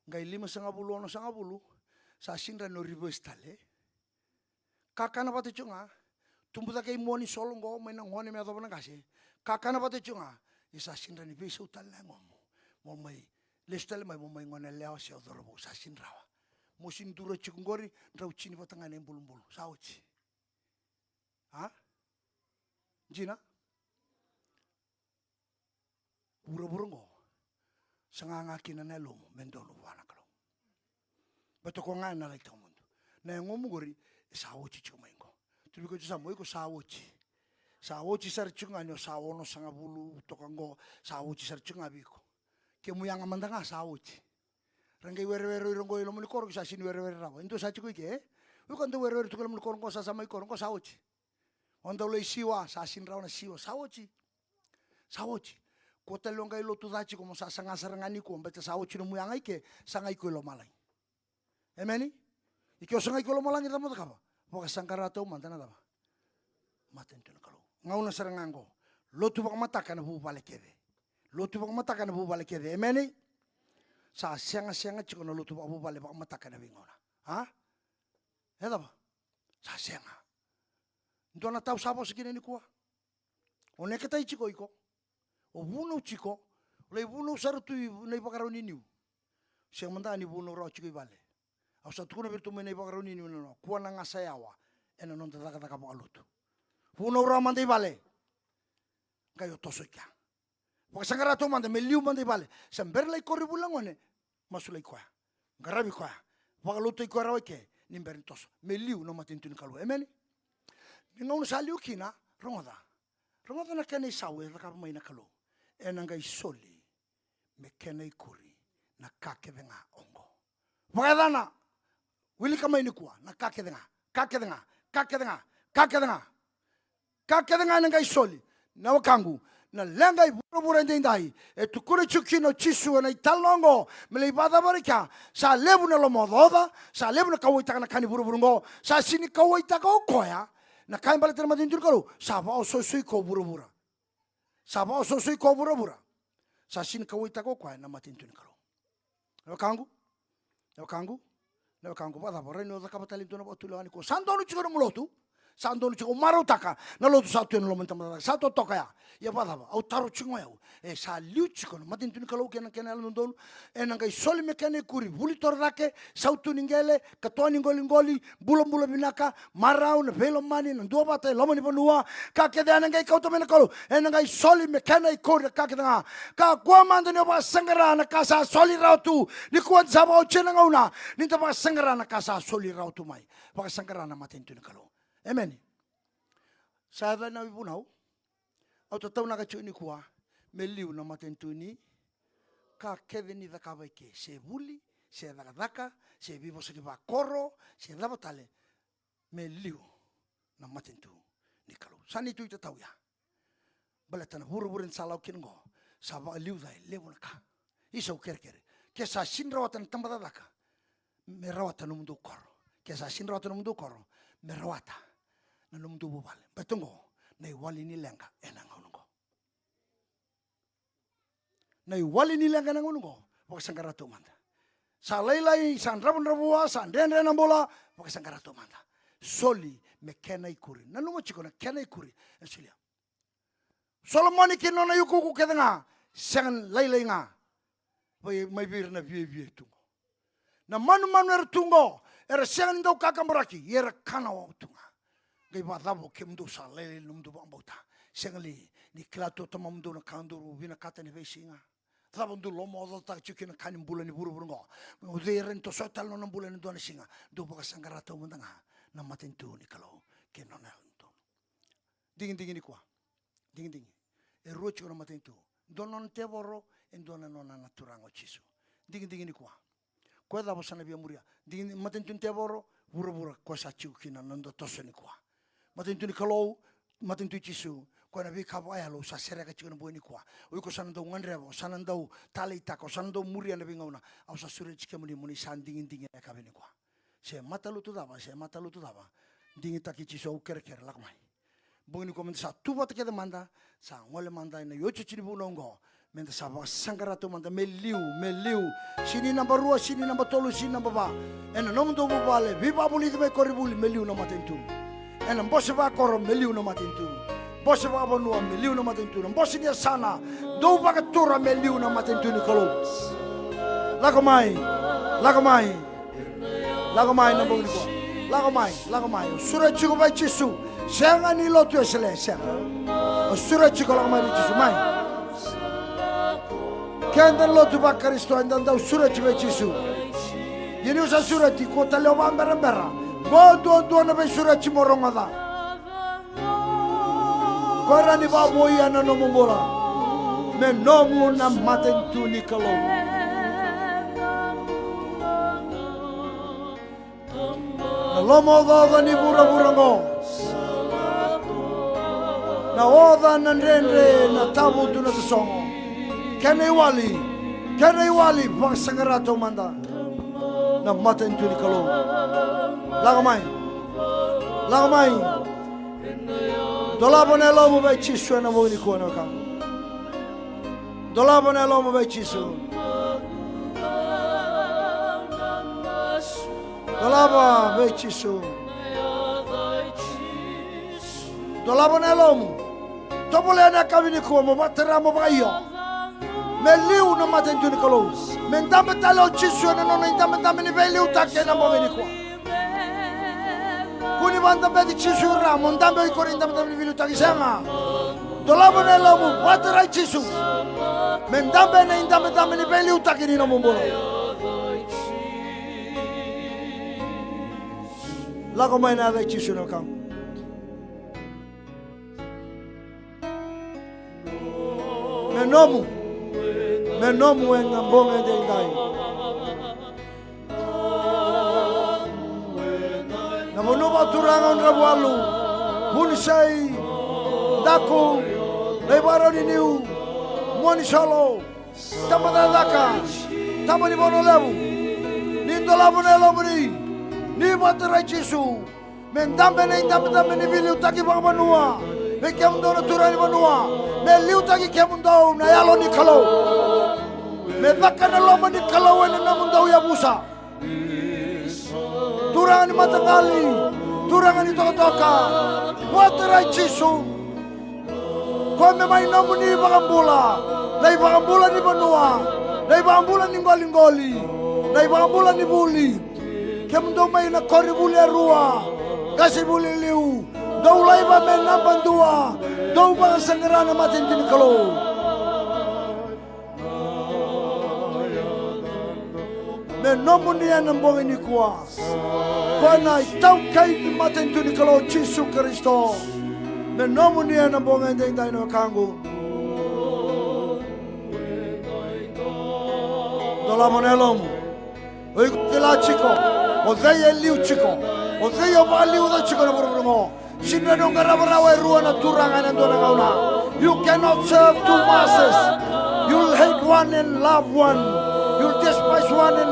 Ngai 5,50 ono 50 sa sinra no reverse tale. Kakana pate chunga tumbuta kei moni solongo mena ngone me adobana kase. Kakana pate chunga isa sinra ni beso tale ngomo. Momai lestale mai momai ngone leo se odorobo sa sinrawa. Mosin dura chungori rau chini patanga ne bulu-bulu. Sauci. Ha? Jina? Buru-burungo. Sanganga kina na lomo mendono wana kalau. Beto ko nga na laita mundo. Na ngomu gori sauci chuma ingo. Tubi ko sa mo ko sauci. Sauci sar chunga no sawono sanga bulu tokango sauci sar chunga biko. Ke muyanga mandanga sauci. Rangai wero rongo ilo muni koro sa sini wero rawa. Into sa chiku ke. Ukan to wero tukul muni koro sa sama koro sauci. Onda lo siwa sa sin rawa na siwa sauci. Sauci. Kota longa ilo tu dachi como sa sanga sarangani ko mbete sauci no muyanga ike sanga iko lo malai. Emeni? Ike sanga iko lo malai ta mo ka ba. Vakasaqara to mantana ta ba. Matanitu na Kalou. Ngauna sarangango. Lotu bak mataka na bu bale kede. Lotu bak mataka na bu bale kede. Emeni? Sa sianga chiko na lutu abu bale bak mataka na bingona. Ha? Heda ba? Sa sianga. Ndo na tau sabo sikine ni kuwa. O neketa chiko iko. O buno chiko. Le buno sarutu nei pakaroni niu. Siang manda ni buno ro chiko bale. Au sa tukuna bertu nei pakaroni niu no. Kuwa na ngasayawa. Ena non taka taka lutu. Buno ro manda bale. Kayo tosoika. Vakasaqara to manda meliu manda bale. Samberlai kori bulangone. Masulai koa. Garabi koa. Vakaluto iko rawa ke. Nimberin toso. Meliu no matanitu na Kalou. Emeni? Ngauna saliu kina. Rongoda. Rongoda na kene sawe. Raka mai na Kalou. Enangai soli. Me kene kuri. Na kakedenga ongo. Vakadana. Wili kamai ni kuwa. Na kakedenga. Kakedenga. Kakedenga. Kakedenga. Kakedenga nangai soli. Na wakangu. Na lengai buru-buru ndai e tukure chukino chisu na italongo mele bada barika sa lebu na lomododa sa lebu na kawaita na kani buru-buru ngo sa sini kawaita ko koya na kain bale terma dintur Kalou sa ba ososui ko buru-buru sa ba ososui ko buru-buru sa sini kawaita ko koya na matanitu na Kalou na kangu bada bore no da kapatali to na botulani ko sandonu chiko mulotu Sando chiko maro taka na lotu satu no lomenta mata satu toka ya bada au taru chingo ya e sa liu chiko matanitu na Kalou kena london e nangai soli mekane kuri buli tordake sautu ningele katoni ngoli bulo binaka marau na velo mani na dua bata lomani panua ka kede nangai kauto mena Kalou e nangai soli mekane kuri ka kede ka kwa mando ne Vakasaqara na kasa soli rautu ni kuan sabo chena ngauna ni ta Vakasaqara na kasa soli rautu mai Vakasaqara na matanitu na Kalou. Amen. Sada na ibunau. Au tatau na kachu ni kuwa. Meliu na matanitu ni. Ka keve ni daka baike. Se buli. Se daka. Se vivo se kiba koro. Se dabatale. Meliu na matanitu ni Kalou. Sani tu tatau ya. Balatana buru-burin salau kingo. Saba liu dai lewu na ka. Isau kere. Kesa sinrawatan tambata daka. Merawatan mundu koro. Kesa sinrawatan mundu koro. Merawata. Na numdu bubale. Betungo. Na iwali ni lenga. Enang unungo. Na iwali ni lenga nang unungo. Vakasaqara to manda. Sa lailai. San rabun-rabua. San ren-ren bola. Vakasaqara to manda. Soli me kena ikuri. Na numo chiko na kena ikuri. Ensulia. Solomoni kino na yukuku kedenga. Sangan lailai nga. May bir na vie tungo. Na manu tungo. Era sangan daw kakambaraki. Era kanawa tunga. Gai badabo ke mdu sa lele numdu bambota sengali ni klato tama mdu na kanduru vina kata ni vesinga taba mdu lomo do ta chukina kanim bulani buru-buru ngo uderen to sotal no bulani do na singa do Vakasaqara to mundanga na matanitu ni Kalou ke nona to dingin ni kwa dingin e rocho na matanitu donon teboro en dona nona naturango chisu dingin ni kwa da bosana bia muria dingin matanitu teboro buru-buru ko sa chukina nando toso ni kwa matanitu ni Kalou, matanitu chisu, ko na bika baya lo sa sereka chiko na bueni kwa. Ui ko sanando ngandrebo, sanando talita ko sanando muria na bingauna. Au sa sure chike muni san dingin na kabini kwa. Se matalu tu daba. Dingin taki chisu au kere lakmai. Bungin ko menta sa tuwa ta kita manda sa ngole manda ina yo chichini bunongo menta sa Vakasaqara tu manda meliu sini namba rua sini namba tolu sini namba ba ena nomu do bale viva buli ke koribuli meliu no matentu ena mbose va koro meliu no matentu mbose va bonua meliu no matentu mbose dia sana do va katura meliu no matentu ni Kalou lakomai na bungin ko lakomai sura chigo ba chisu senga ni lotu esele senga sura chigo lakomai ni chisu mai kenda lotu ba Kristo anda da sura chigo chisu yini usa sura ti kota leo bambera bodo na be sura chimoronga da kora ni babo ya na no mumbola me nomu na matentu ni Kalou lomo doga ni bura-burango na oda na nrendre na tabu tu na tasongo kena iwali Vakasaqara taumada na matanitu ni Kalou lagamai dolabo na lomo ba chisu na mo ni ko na ka dolabo na lomo ba chisu dolaba bechisu dolabo na lomo topole na kabini ko mo batera mo bayo meliu no matentu ni Kalou mendame talo chisu na no ndame ni beliu take na mo ni ko kuni banda be chisu ra mo ndame ko ndame ni beliu take sanga dolabo na lomo batera chisu mendame na ndame ni beliu take ni no mo bolo lago mai na chisu no kam menomu enga mbonga de ndai na mono baturanga on rabualu bunisai daku lebaro ni niu moni solo taumada daka tamani bono lebu nindolabu ne lobri ni batara chisu mendambe ni vili utaki banua me kemundo na turani banua me li utaki kemundo na yalo ni Kalou me vakana loma ni Kalou ene na mundo ya busa turani matangali turani toka batara chisu kwa me mai namu ni bagambula lai bagambula ni banua lai bagambula ni ngoli lai bagambula ni buli kemundo mai na koribuli rua kasi buli liu dou laiba me nambandua dou Vakasaqara na matentu ni Kalou me nomu ni anambongi ni kuwa kona itau kai ni matentu ni Kalou Yesu Kristo me nomu ni anambongi ndai no kangu dola monelomu oi kila chico Ozei liu chico ozei o liu da chico na burbumo sinna non garabarawa rua na turanga na dona gauna you cannot serve two masters you'll hate one and love one you'll despise one and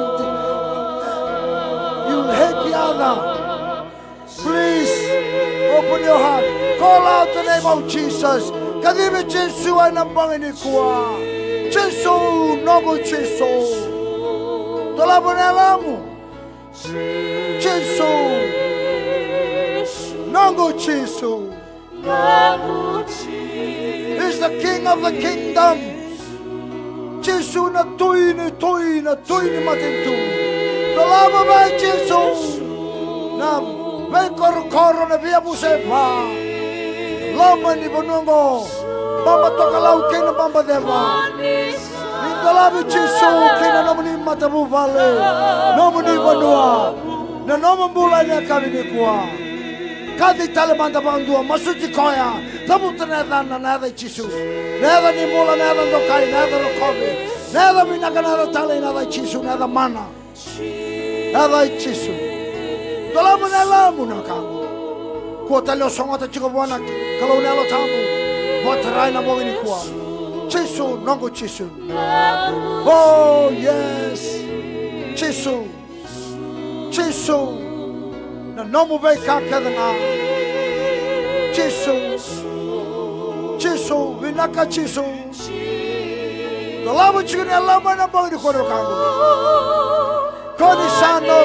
you'll hate the other please open your heart call out the name of Jesus kadime Jesu anambanga ni kwa Jesu nogo Jesu dolabo na lamu Jesu Nongo Jesu is the King of the kingdom Jesu na tuini matentu dolabo ba Jesu na be koro na via busepa loma ni bonongo bamba toka lau kena bamba deva dolabo Jesu kena nomuni matabu vale nomuni bonua na nomu mbula ni kabini kuwa kadi talemanda bandua masuti koya tabuta na nada Jesu nada ni mula nada ndokai nada rokobi nada minaka nada tale nada Jesu nada mana nada Jesu dolabo na lamu na kangu kuota leo songota chiko bwana Kalou nelo tamu watarai na bongi ni kuwa Jesu nongo Jesu oh yes Jesu na nomu be kakadanga Chisu, vinaka chisu. Dolamu chikuni alama na bongi kono kangu. Koni sano.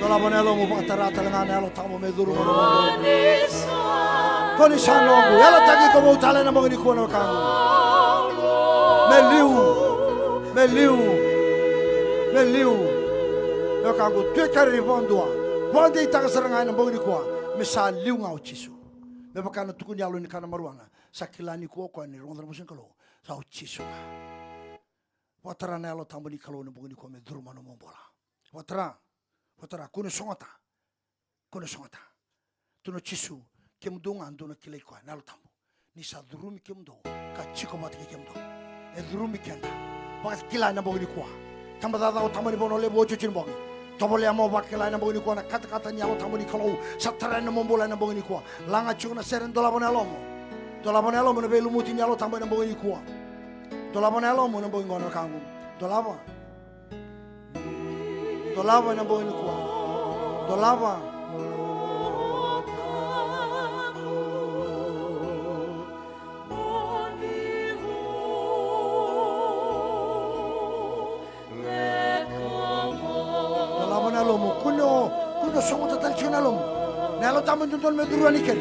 Dolamu nelo mu patarata lenga nelo tamu meduru mono. Koni sano. Yala tagi komo utale na bongi kono kangu. Meliu. Yo kangu tuekari vondua. Vonde itaka serangai na bongi kwa. Misa liu ngau chisu. Bebakana tukuni alu ni kana maruanga. Sakilani ko kwa ni ronda musin Kalou. Sa chisu. Watara na alo tambo ni Kalou na bongi kwa meduru mono mombola. Watara kuno songota. Tuno chisu kemdunga anduna kilei kwa na alo tambo. Ni sa durumi kemdo ka chiko matiki kemdo. E durumi kenda. Bak kilai na bongi kwa. Tamba dada tambo ni bono le bocho chin bongi. Tobole amo bakilai na bongi kwa na kata ni alo tambo ni Kalou. Satara na mombola na bongi kwa. Langa chuna seren dolabone alomo. Dolabone alomo na belu muti ni alo tambo na bongi kwa. Dolabone alomo na bongi kwa na kangu. Dolaba na bongi kwa. Dolaba. Kuno songo tatal chuna lomo. Nalo tamu don meduru ni keri.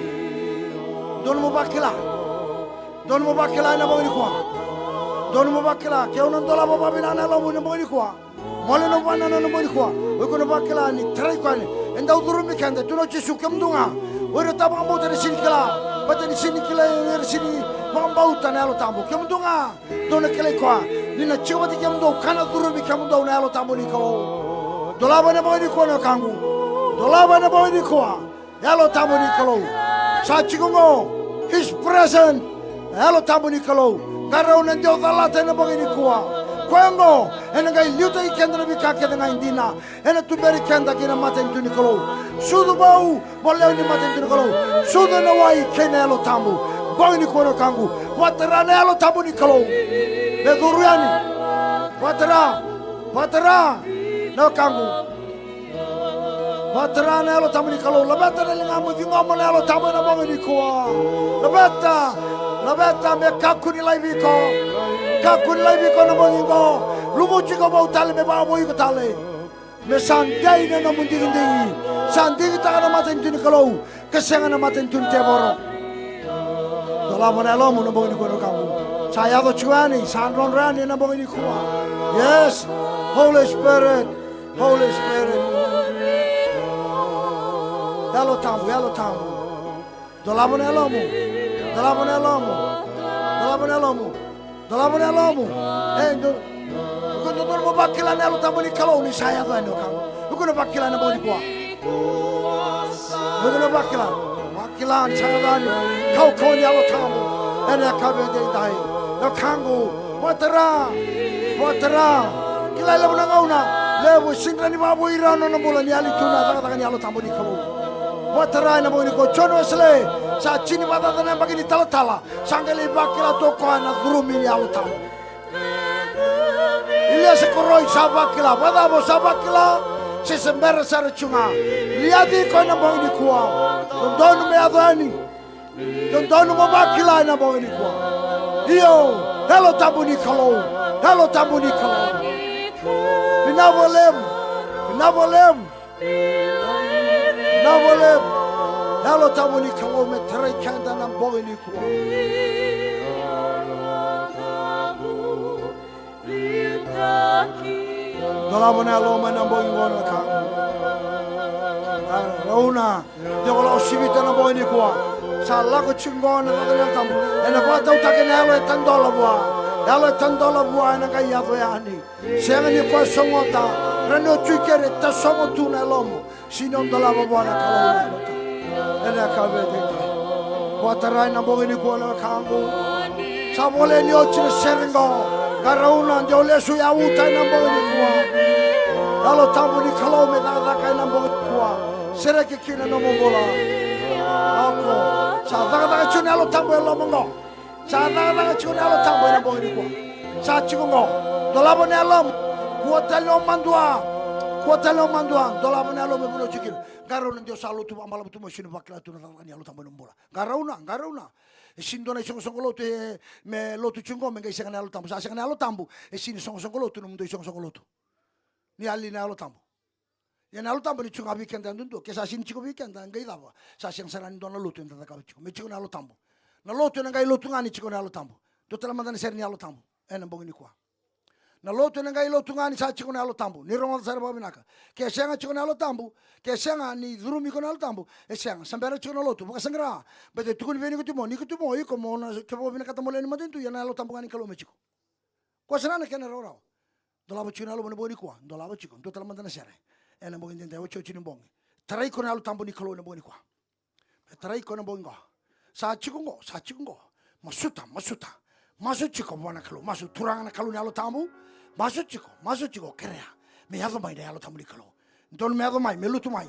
Don mo bakila na bongi kwa. Don mo bakila ke unon dola baba bina na lomo na bongi kwa. Mole no bana na bongi kwa. Ukono bakila ni trai kwa ni. Enda uduru mi kende tuno chisu kemdunga. Ora tabang mo tani sini kila. Batani sini kila yer sini mambauta na lo tambo kemdunga. Don kele kwa. Nina chiwa di kemdo kana duru mi kemdo na lo tambo ni Kalou. Dolaba na bongi kwa na kangu. Dolaba na bongi kwa. Yalo tambo ni Kalou. Sa chikungo. His present. Yalo tambo ni Kalou. Garau na dio dalate na bongi kwa. Kwengo. Ena ngai liuta ikenda na bikake na ngai indina. Ena tuberi kenda kina matanitu ni Kalou. Sudu bau. Boleo ni matanitu ni Kalou. Sudu na wai kena yalo tambo. Bongi kwa na kangu. Watara na yalo tambo ni Kalou. Beduruyani. Watara. No kangu. Watara na alo tamu ni Kalou. Labeta na lingamu vingoma na alo tamu na bongi ni kwa. Labeta me kakuni laivi ko na bongi ko. Lumuchi ko ba utale me ba boy ko tale. Me sandai na no mundi ndingi. Sandai ta na matanitu ni Kalou. Kesenga na matanitu ni teboro. Dolamo na alo mo na bongi ko no kangu. Saya do chuani sanron rani na bongi ni kwa. Yes. Holy Spirit. Yalo tambo. Dolabo na alomo. Kuno mo bakila na alo tambo ni Kalou ni saya do no kangu. Kuno bakila na bongi kwa. Kuno bakila ni saya do ni. Kau ni alo tambo. Ena kabe dai. No kangu. Watara. Kila lebo na ngauna. Lebo sinra ni babu irano na bola ni ali tuna taka ni alo tambo ni Kalou. Watara na bongi ko chono sele. Sa chini bata na bagini tala. Sangale bakila toko na durumi ni alo tambo. Iliesa Koroi sabakila. Wadabo sabakila. Sisembera sara chunga. Liadi ko na bongi ni kwa. Dondonu me adani. Dondonu mo bakila na bongi ni kwa. Iyo. Hello tambo ni Kalou. Pinabolem. Hello tambo ni Kalou me trai kanda na bongi ni kwa. Dolabo na loma na bongi ngona ka. Rauna. Diola osibita na bongi ni kwa. Sala ko chingona na tambo. Ena bata utake na hello $10 bua. Hello $10 bua na ka yato yani. Senga ni kwa songota. Reno chukere ta songo tu na lomo. Sinon dolabo bua na Kalou. Ena kabe de. Watarai na bongi ni kwa na kangu. Sabole ni ochine serengo. Karauna ndio lesu ya uta na bongi ni kwa. Hello tambo ni Kalou me da ka na bongi kwa. Sereke kina no mongola. Ako. Sa daga chune alo tambo lo mongo. Sa daga chune alo tambo na bongi ni kwa. Sa chikungo. Dolabo ne alom. Kuotelo mandua. Kuotelo mandua. Dolabo ne alom ebuno chikir. Garo na Dios alo tu ambala tu mo sinu bakla tu na ni alo tambo nombola. Garona. Sindona songoloto me lotu chungo me ngai alo tambo. Sa alo tambo. Sini songoloto no mundo songoloto. Ni ali na alo tambo. Yan alo tambo ni chunga weekend andundo. Ke sa sini chiko weekend ngai dava. Sa sing saran dona lotu ndata ka chiko. Me chiko na alo tambo. Na lotu na ngai lotu ngani chiko na alo tambo. Dotela mandana ser ni alo tambo. Ena mbongi kwa. Na lotu na ngai lotu ngani sa chiko na alo tambo. Ni rongo sar babinaka. Ke senga chiko na alo tambo. Ke senga ni durumi ko na alo tambo. E senga sambera chiko na lotu. Vakasaqara. Bete tukun veni kutumo. Ni kutumo iko mo na ke babinaka tamole ni matintu yana alo tambo ngani Kalou me chiko. Ko sana ke na rorao. Dolabo chiko na alo mboni kwa. Dolabo chiko. Dotela mandana ser. Ena mbongi ndende ocho chini mbongi. Tarai ko na alo tambo ni Kalou na mboni kwa. Tarai ko na mbongi ngo. Sa chiko ngo. Masuta. Masu chiko bona Kalou. Masu turanga na Kalou ni alo tambo. Masu chiko kerea. Me yado mai alo tambo ni Kalou. Don me yado mai, me lutu mai.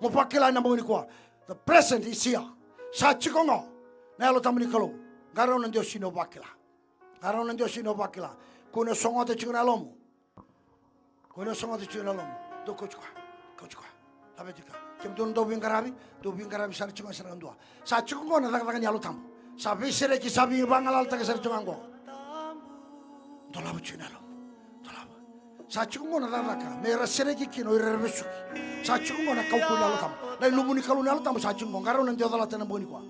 Mo pakela na mbongi kwa. The present is here. Sa chiko ngo. Na alo tambo ni Kalou. Garo na Dios sino pakela. Kuno songote chiko na lomo. Do kochwa. Abetika. Kem don do bingarabi sar chiko sar ndua. Sa chiko ngo na daga ni alo tambo. Sabi sere ki sabi bangalal ta sar chiko ngo. Dolabo chinalo. Sa chiko ngo na daga me rasere ki kino rebesu. Sa chiko ngo na kau ko alo tambo. Dai lumuni Kalou ni alo tambo sa chiko ngo ngaro na dio dala tena boni kwa.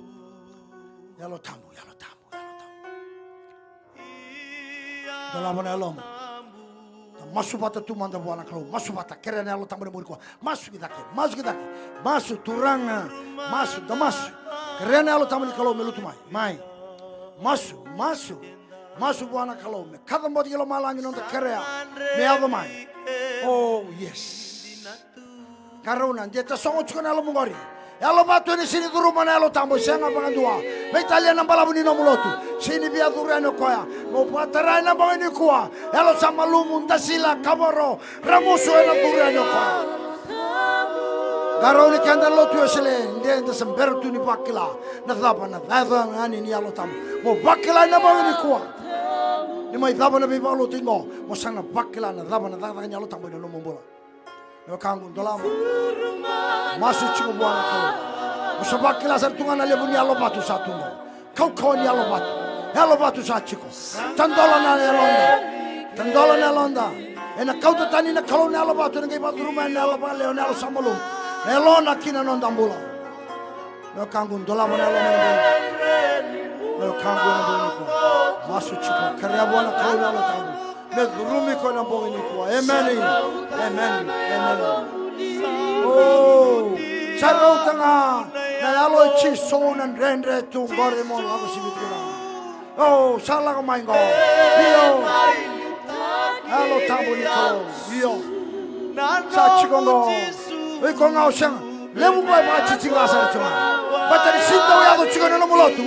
Yalo tambo. Dolabo na alo. Masu bata tu manda buana Kalou. Masu bata kerene alo tambo boni kwa. Masu kita ke. Masu turanga. Masu. Kerene alo tambo ni Kalou melutu mai. Masu buana Kalou me. Kada mbodi yelo malangi nonda kerea. Me ado mai. Oh yes. Karuna dia songo chukona alo mungori. Alo batu ni sini duru mana alo tambo senga pangandua. Me Italia na balabuni no mulotu. Sini bia durano koya. Mo patara na bangini kuwa. Alo samalumu ndasila kaboro. Ramusu na durano koya. Garoni kanda lotu esele ndenda sembertu ni bakila. Na dhaba ngani ni alo tambo. Mo bakila na bangini kuwa. Ni mai dhaba na biba lotu ngo. Mo sana bakila na dhaba ni alo tambo no mumbola. No kangu ndolama. Masu chiko buana Kalou. Musabakila sartunga na lebu ni alo batu satungo. Kau ni alo batu sa chiko. Tandola na londa. Ena kau tani na Kalou na alo batu ngai batu rumah na alo bale na alo samalum. Elona kina nonda mbula. No kangu ndolama na alo no kangu na boniko. Masu chiko karya buana Kalou na alo tangu. Me rumi ko na boniko. Amen. Oh, sarau tanga na alo chi sonan rendre tu gore mo lago sibitira. Oh, sala mai ngo. Io. Alo tambo ni Kalou. Io. Sa chikongo. Oi ko ngau sang. Lebu mai ba chi chinga sa chuma. Batari sinto ya do chikono no mulotu.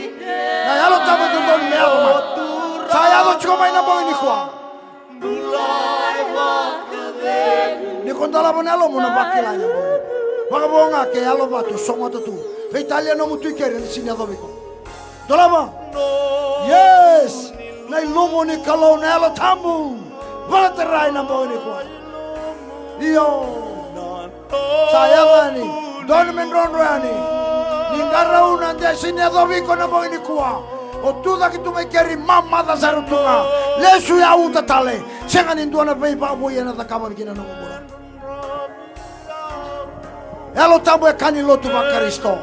Na alo tambo tu don me alo mai. Sa ya do chiko mai na boy ni kwa. Ni kondola bonalo mo na bakila nya boy. Wakabonga ke alo batu songo tu. Fe Italia no mutu kere ni sinya dobiko. Dolaba. Yes. Na ilumo ni Kalou na alo tambu. Batarai na boy ni kwa. Io. Saya bani. Don men ronroani. Ningara una de sinya dobiko na boy ni kwa. O tuda que tu me queri mamma da sarutunga. Lesu ya uta tale. Senga ni ndona pe pa boy na da kama kina no bola. Elo tambo e kani lotu bakaristo.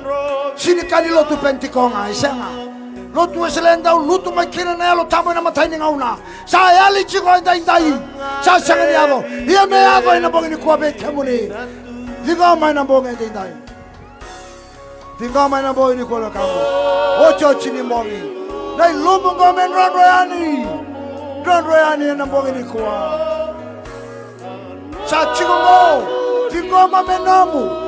Sini kani lotu pentikonga isenga. Lotu eselenda lutu makina na elo tambo na matani ngauna. Sa yali chiko indai. Sa senga ni ado. Ia me ado ina bongi ni kwa be kemuni. Diga mai na bongi indai. Diga mai na bongi ni kwa kambo. Ocho chini bongi. Nai lumu ngomen ronroyani na bongi ni kwa. Sa chiko ngo. Diga mai namu.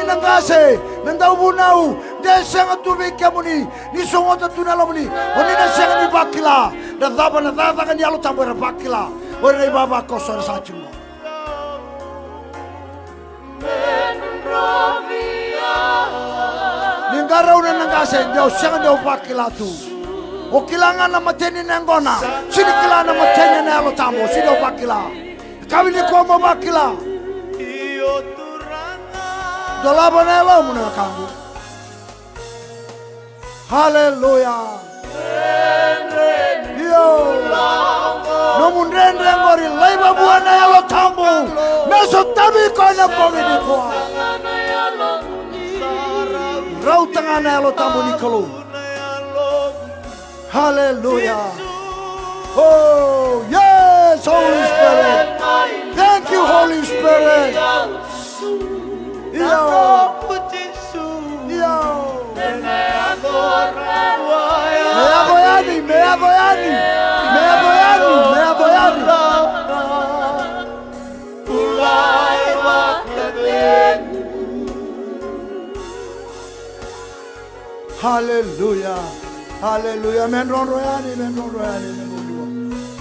Nangase nanda ubunau desanga tubi kemuni ni songota tunalomuni oni na senga ni bakila na daba kan yalo tambora bakila ore baba kosor sachungo ningara una nangase ndio senga ndio bakila tu O kilanga na mateni nengona. Sini kila na mateni na alo tambo. Sino bakila. Kawini kwa mo bakila. Dolaba na alo muna kangu. Hallelujah. Yo. No mundende ngori laiba buana alo tambo. Meso tabi ko na pomini kwa. Rau tangana alo tambo ni Kalou. Hallelujah. Oh, yes, Holy Spirit. Thank you, Holy Spirit. Yo. Yo. Meaboyani. Hallelujah. Hallelujah. Amen.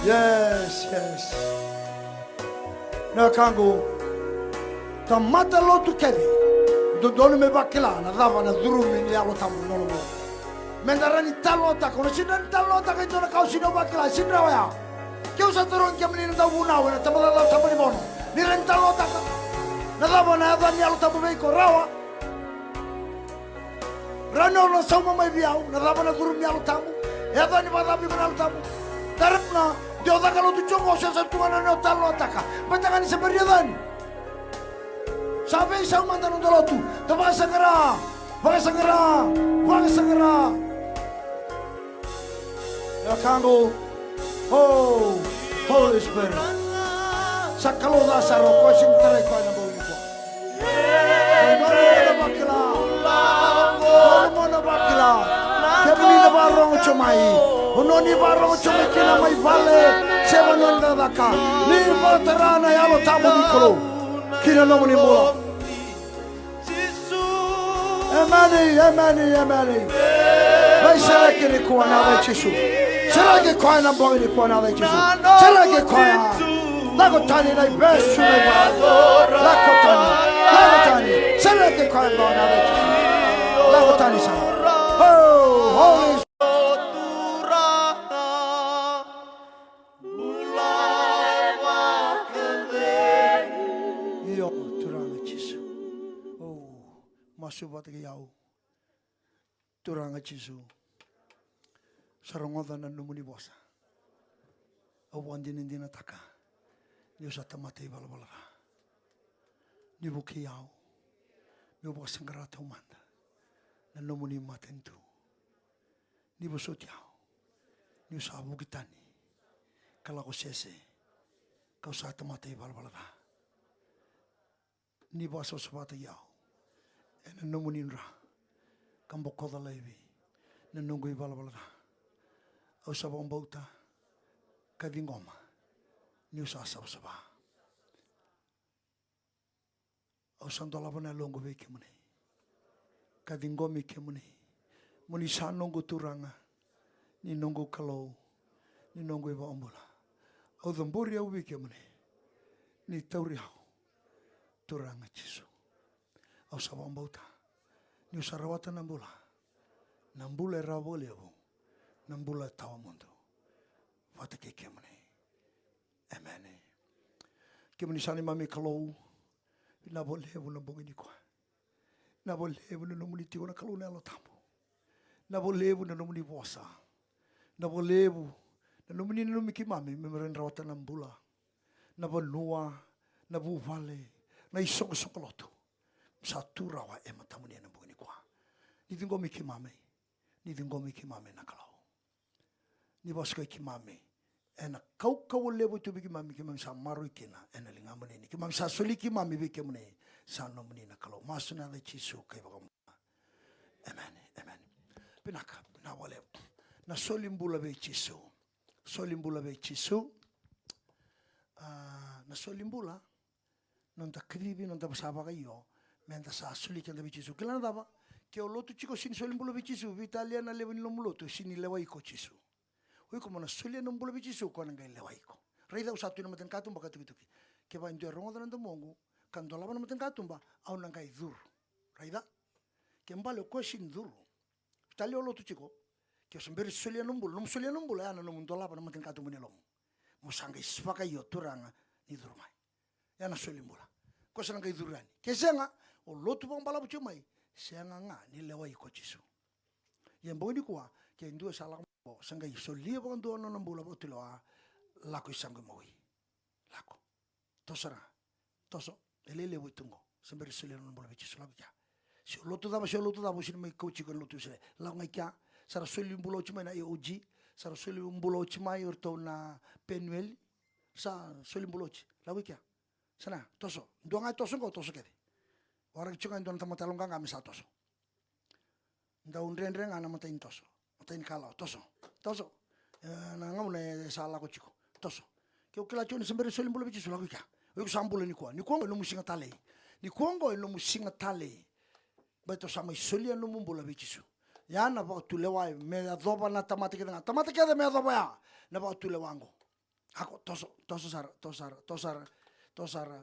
Yes. Na kangu tamata lotu kebi dodonu me bakila na lava na durumi ni alo tamu no. Mendarani talota kono sinan talota ka itona kau sino bakila sinra ya. Kau sa turun kia menina tabu na wana tamala la tamu ni bono. Ni ren talota ka na lava na ava ni alo tamu beiko rawa. Rano no sama mai biau na lava na durumi alo tamu. Ava ni balabi na alo tamu. Darapna Deus da kalau tu jongo sa tuana no talota ka. Patangani sa beriadan. Sabe sa manda no dolotu. Vakasaqara. Ya kango. Oh, Holy Spirit. Sa Kalou da sa ro ko sin tare ko na bogi ko. Mono bakila. Kemini na barong chomai. Unoni barong chomai kina mai vale. Seba nonda daka. Ni batarana ya lo tamu ni Kalou. Kina no muni mula. Amani. Vai será que ele coa na vai chisu. Será que coa na bogi coa na vai chisu. Será que coa. Lago tani na besu na ba. Lago tani. Será que coa na vai chisu. Lago tani sa. Oh, Holy Masubata yau turanga chisu sarongoda na numuni bosa awandi nindina taka Dios atamate balabala ni buki yau ni bosa ngara taumada na numuni matanitu ni bosot yau ni sabu kitani kala ko sese kau sa atamate balabala ni bosa sabata yau na numunin ra kambokoda levi na nungui balabala au sabong bauta kadingoma ni usa sabsaba au sandolaba na longo ve kemune kadingomi kemune muni sa nongo turanga ni nongo Kalou ni nongo iba ombula au dhamburi au ve kemune ni tauriau turanga chisu au sabong bauta ni usarawata nambula raboleo nambula tawamundo fata ke kemane amen kemani sani mami Kalou na bolevu na bongini kwa na bolevu na numuni tiwana Kalou na lo tambo na bolevu na numuni bosa na bolevu na numuni numiki mami memeren rawata nambula na bonua na buvale na isok-sokoloto satu rawa matamuni na bongini kwa ni dingomi kimame na Kalou ni boska kimame ena kau levo tu bigi mami kimame sa maru ikena ena lingamane ni kimame sa soli kimame bigi mune sa nomuni na Kalou masuna le chisu kai bagam amen pinaka na wale na solimbula be chisu na solimbula non ta kribi non ta basaba kayo menta sa soli kan be chisu kilana daba ke o lotu chico sin solimbula be chisu italiana levo ni lomuloto sin lewa iko chisu oi como na solia no mbula bichi so kona ngai lewaiko reida usatu na maten katumba katuki ke va ndo rongo dando mongo kando lava na maten katumba au na ngai dur reida ke mbale ko shin dur talio lotu chiko Kio semberi sulia numbul, num sulia numbul ana num dolapa na matin katu munelong. Musanga isfaka yo turanga ni durmai. Yana sulia mbula. Ko sananga idurani. Kesenga o lotu bang bala bucumai. Senga nga ni lewai ko Jesu. Yang boni kuwa ke indua salang bo sanga isolia bang do no nambula botuloa lako isanga moi. Lako. Tosara. Toso elele witungo. Semberi sulia numbula Jesu lako ya. Si lotu dama sini mai coach ko lotu sele. Lako ngai kya sara sulia mbulo chumai na EOG, sara sulia mbulo chumai urto na Penuel, sa sulia mbulo chi. Lako kya. Sana toso. Ndo ngai toso ko toso kede. Orang chunga ndo nta matalonga ngami sa toso. Nda unrenre ngana matain toso. Matain Kalou toso. Toso. Na ngamune sala ko chiko. Toso. Ke ukila choni sembere sulia mbulo bichi lako kya. Uku sambulo ni kwa. Ni kongo no musinga tale. Ni kongo no musinga tale. Baito sama sulia no mbulo bichi. Ya na ba tulewa me adoba na tamate ke de me adoba ya. Na ba tulewango. Ako tosara.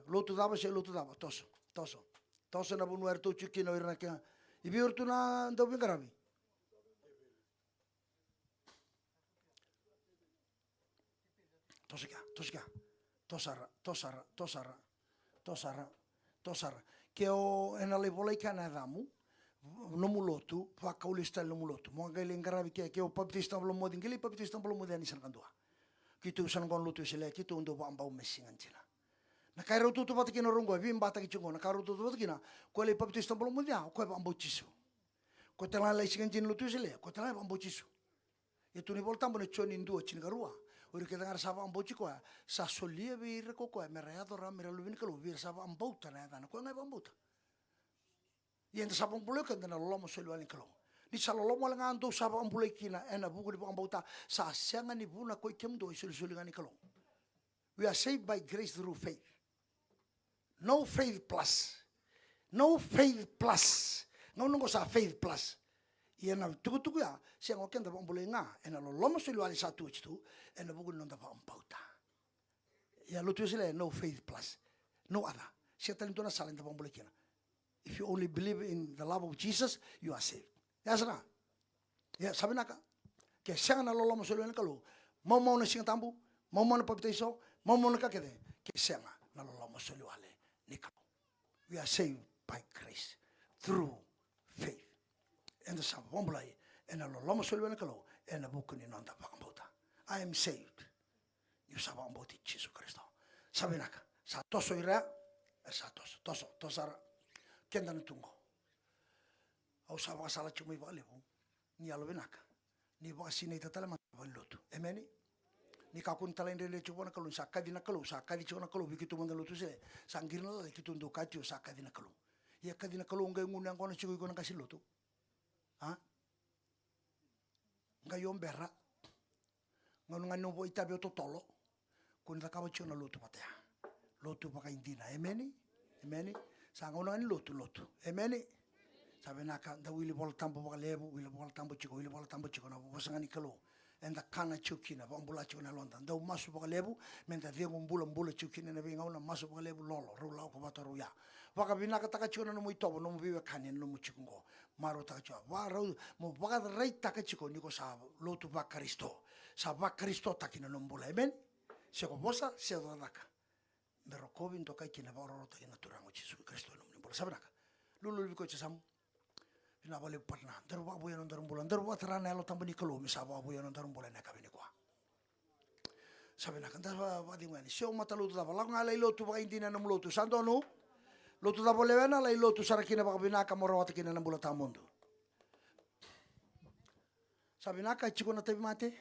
Lotu daba toso na bunu erto chuki no irna ke. Ibi urtu na ndo bingarabi. Tosara. Ke o enale volai kana damu. No mulotu, Vakasaqara no mulotu. Mo galing garabi ke o baptista belum modin, gili baptista belum modin ni sankan dua. Kitu san kon lutu sele, kitu ndo ba ambau mesingan cina. Na kairo tu patikina rongo, bim bata ki chungo, na kairo tu patikina, ko le baptista belum modin, ko ba ambau cisu. Ko tela lai singan cin lutu sele, ko tela ba ambau cisu. Itu ni voltam bone choni ndo cin garua. Uri kita ngar saba ambau ciko, sa solia bir ko meraya dora meralubin kalau bir saba ambau tanah tanah, ko ngai ambau ta. Yang sabang puluh kan dana lomo selu alin Kalou. Di salolomo lang ando sabang puluh kina ena buku di pangambauta sa sianga ni buna ko ikem do selu ngani Kalou. We are saved by grace through faith. No faith plus. No faith plus. Ngau ko sa faith plus. Iana tuku ya siang oken da pangambulay nga ena lomo selu alin satu itu ena buku nonda pangambauta. Ya lutu sila no faith plus. No other. Siya talento na salin da pangambulay kina. If you only believe in the love of Jesus, you are saved. Ya sana. Ya sabi naka. Kaya siya na lolo mo sa luwan Kalou. Mau na siyang tambu. Mau na pabitiso. Mau na kakede. Kaya siya na lolo mo sa luwan ni Kalou. We are saved by grace. Through faith. And the sabi pambulay. And na lolo mo sa luwan Kalou. And na buko ni nonda pakambauta. I am saved. Yung sabi pambauti Jesus Kristo. Sabi naka. Sa toso ira. Sa toso. Tosara. Kenda na tungo. Au sa baka sala chumay baka lepo. Ni alo binaka. Ni baka sinay tatala matapang luto. Amen? Ni kakun talain rin lecho na Kalou. Sa kadi na Kalou. Sa kadi chiko na Kalou. Bikitu manda luto sila. Sa angir na lalay. Kitundo katyo sa kadi na Kalou. Iya kadi na Kalou. Ngay ngunang ko na chiko ko na kasi luto. Ha? Ngayon bera. Ngayon nga nung itabi o totolo. Kung nakawad chiko na luto pataya. Luto baka hindi na. Amen? Amen? Sa ngona ni lotu. Amen. Sabi naka da wili bol tambo baka lebu, wili bol tambo chiko na bosanga ni Kalou. Enda kana chuki na bambula chiko na londa. Da masu baka lebu, menta dia mbula chuki na bi ngona masu baka lebu lolo, rula ko bataru ya. Baka binaka taka chiko na no muitobo no biwe kane no muchiko ngo. Maro taka chiko. Wa ro mo baka rai taka chiko niko sa lotu Vakasaqara. Sa Vakasaqara takina no mbula. Amen. Seko bosa se do naka. Pero COVID to kai kina baro to kina turango Jesu Kristo no ni bola sabnaka lulu ko chasam ina bale patna daru babu yon daru bola daru watrana lo tambani Kalou mi sabo babu yon daru bola na kabini kwa sabnaka daru wadi ngani sio matalu to bala ngala ilo tu ba indina no mulo tu santo no lo tu da bole wena la ilo tu sarakina ba binaka moro watakina na bola tamondo sabnaka chiko na tabi mate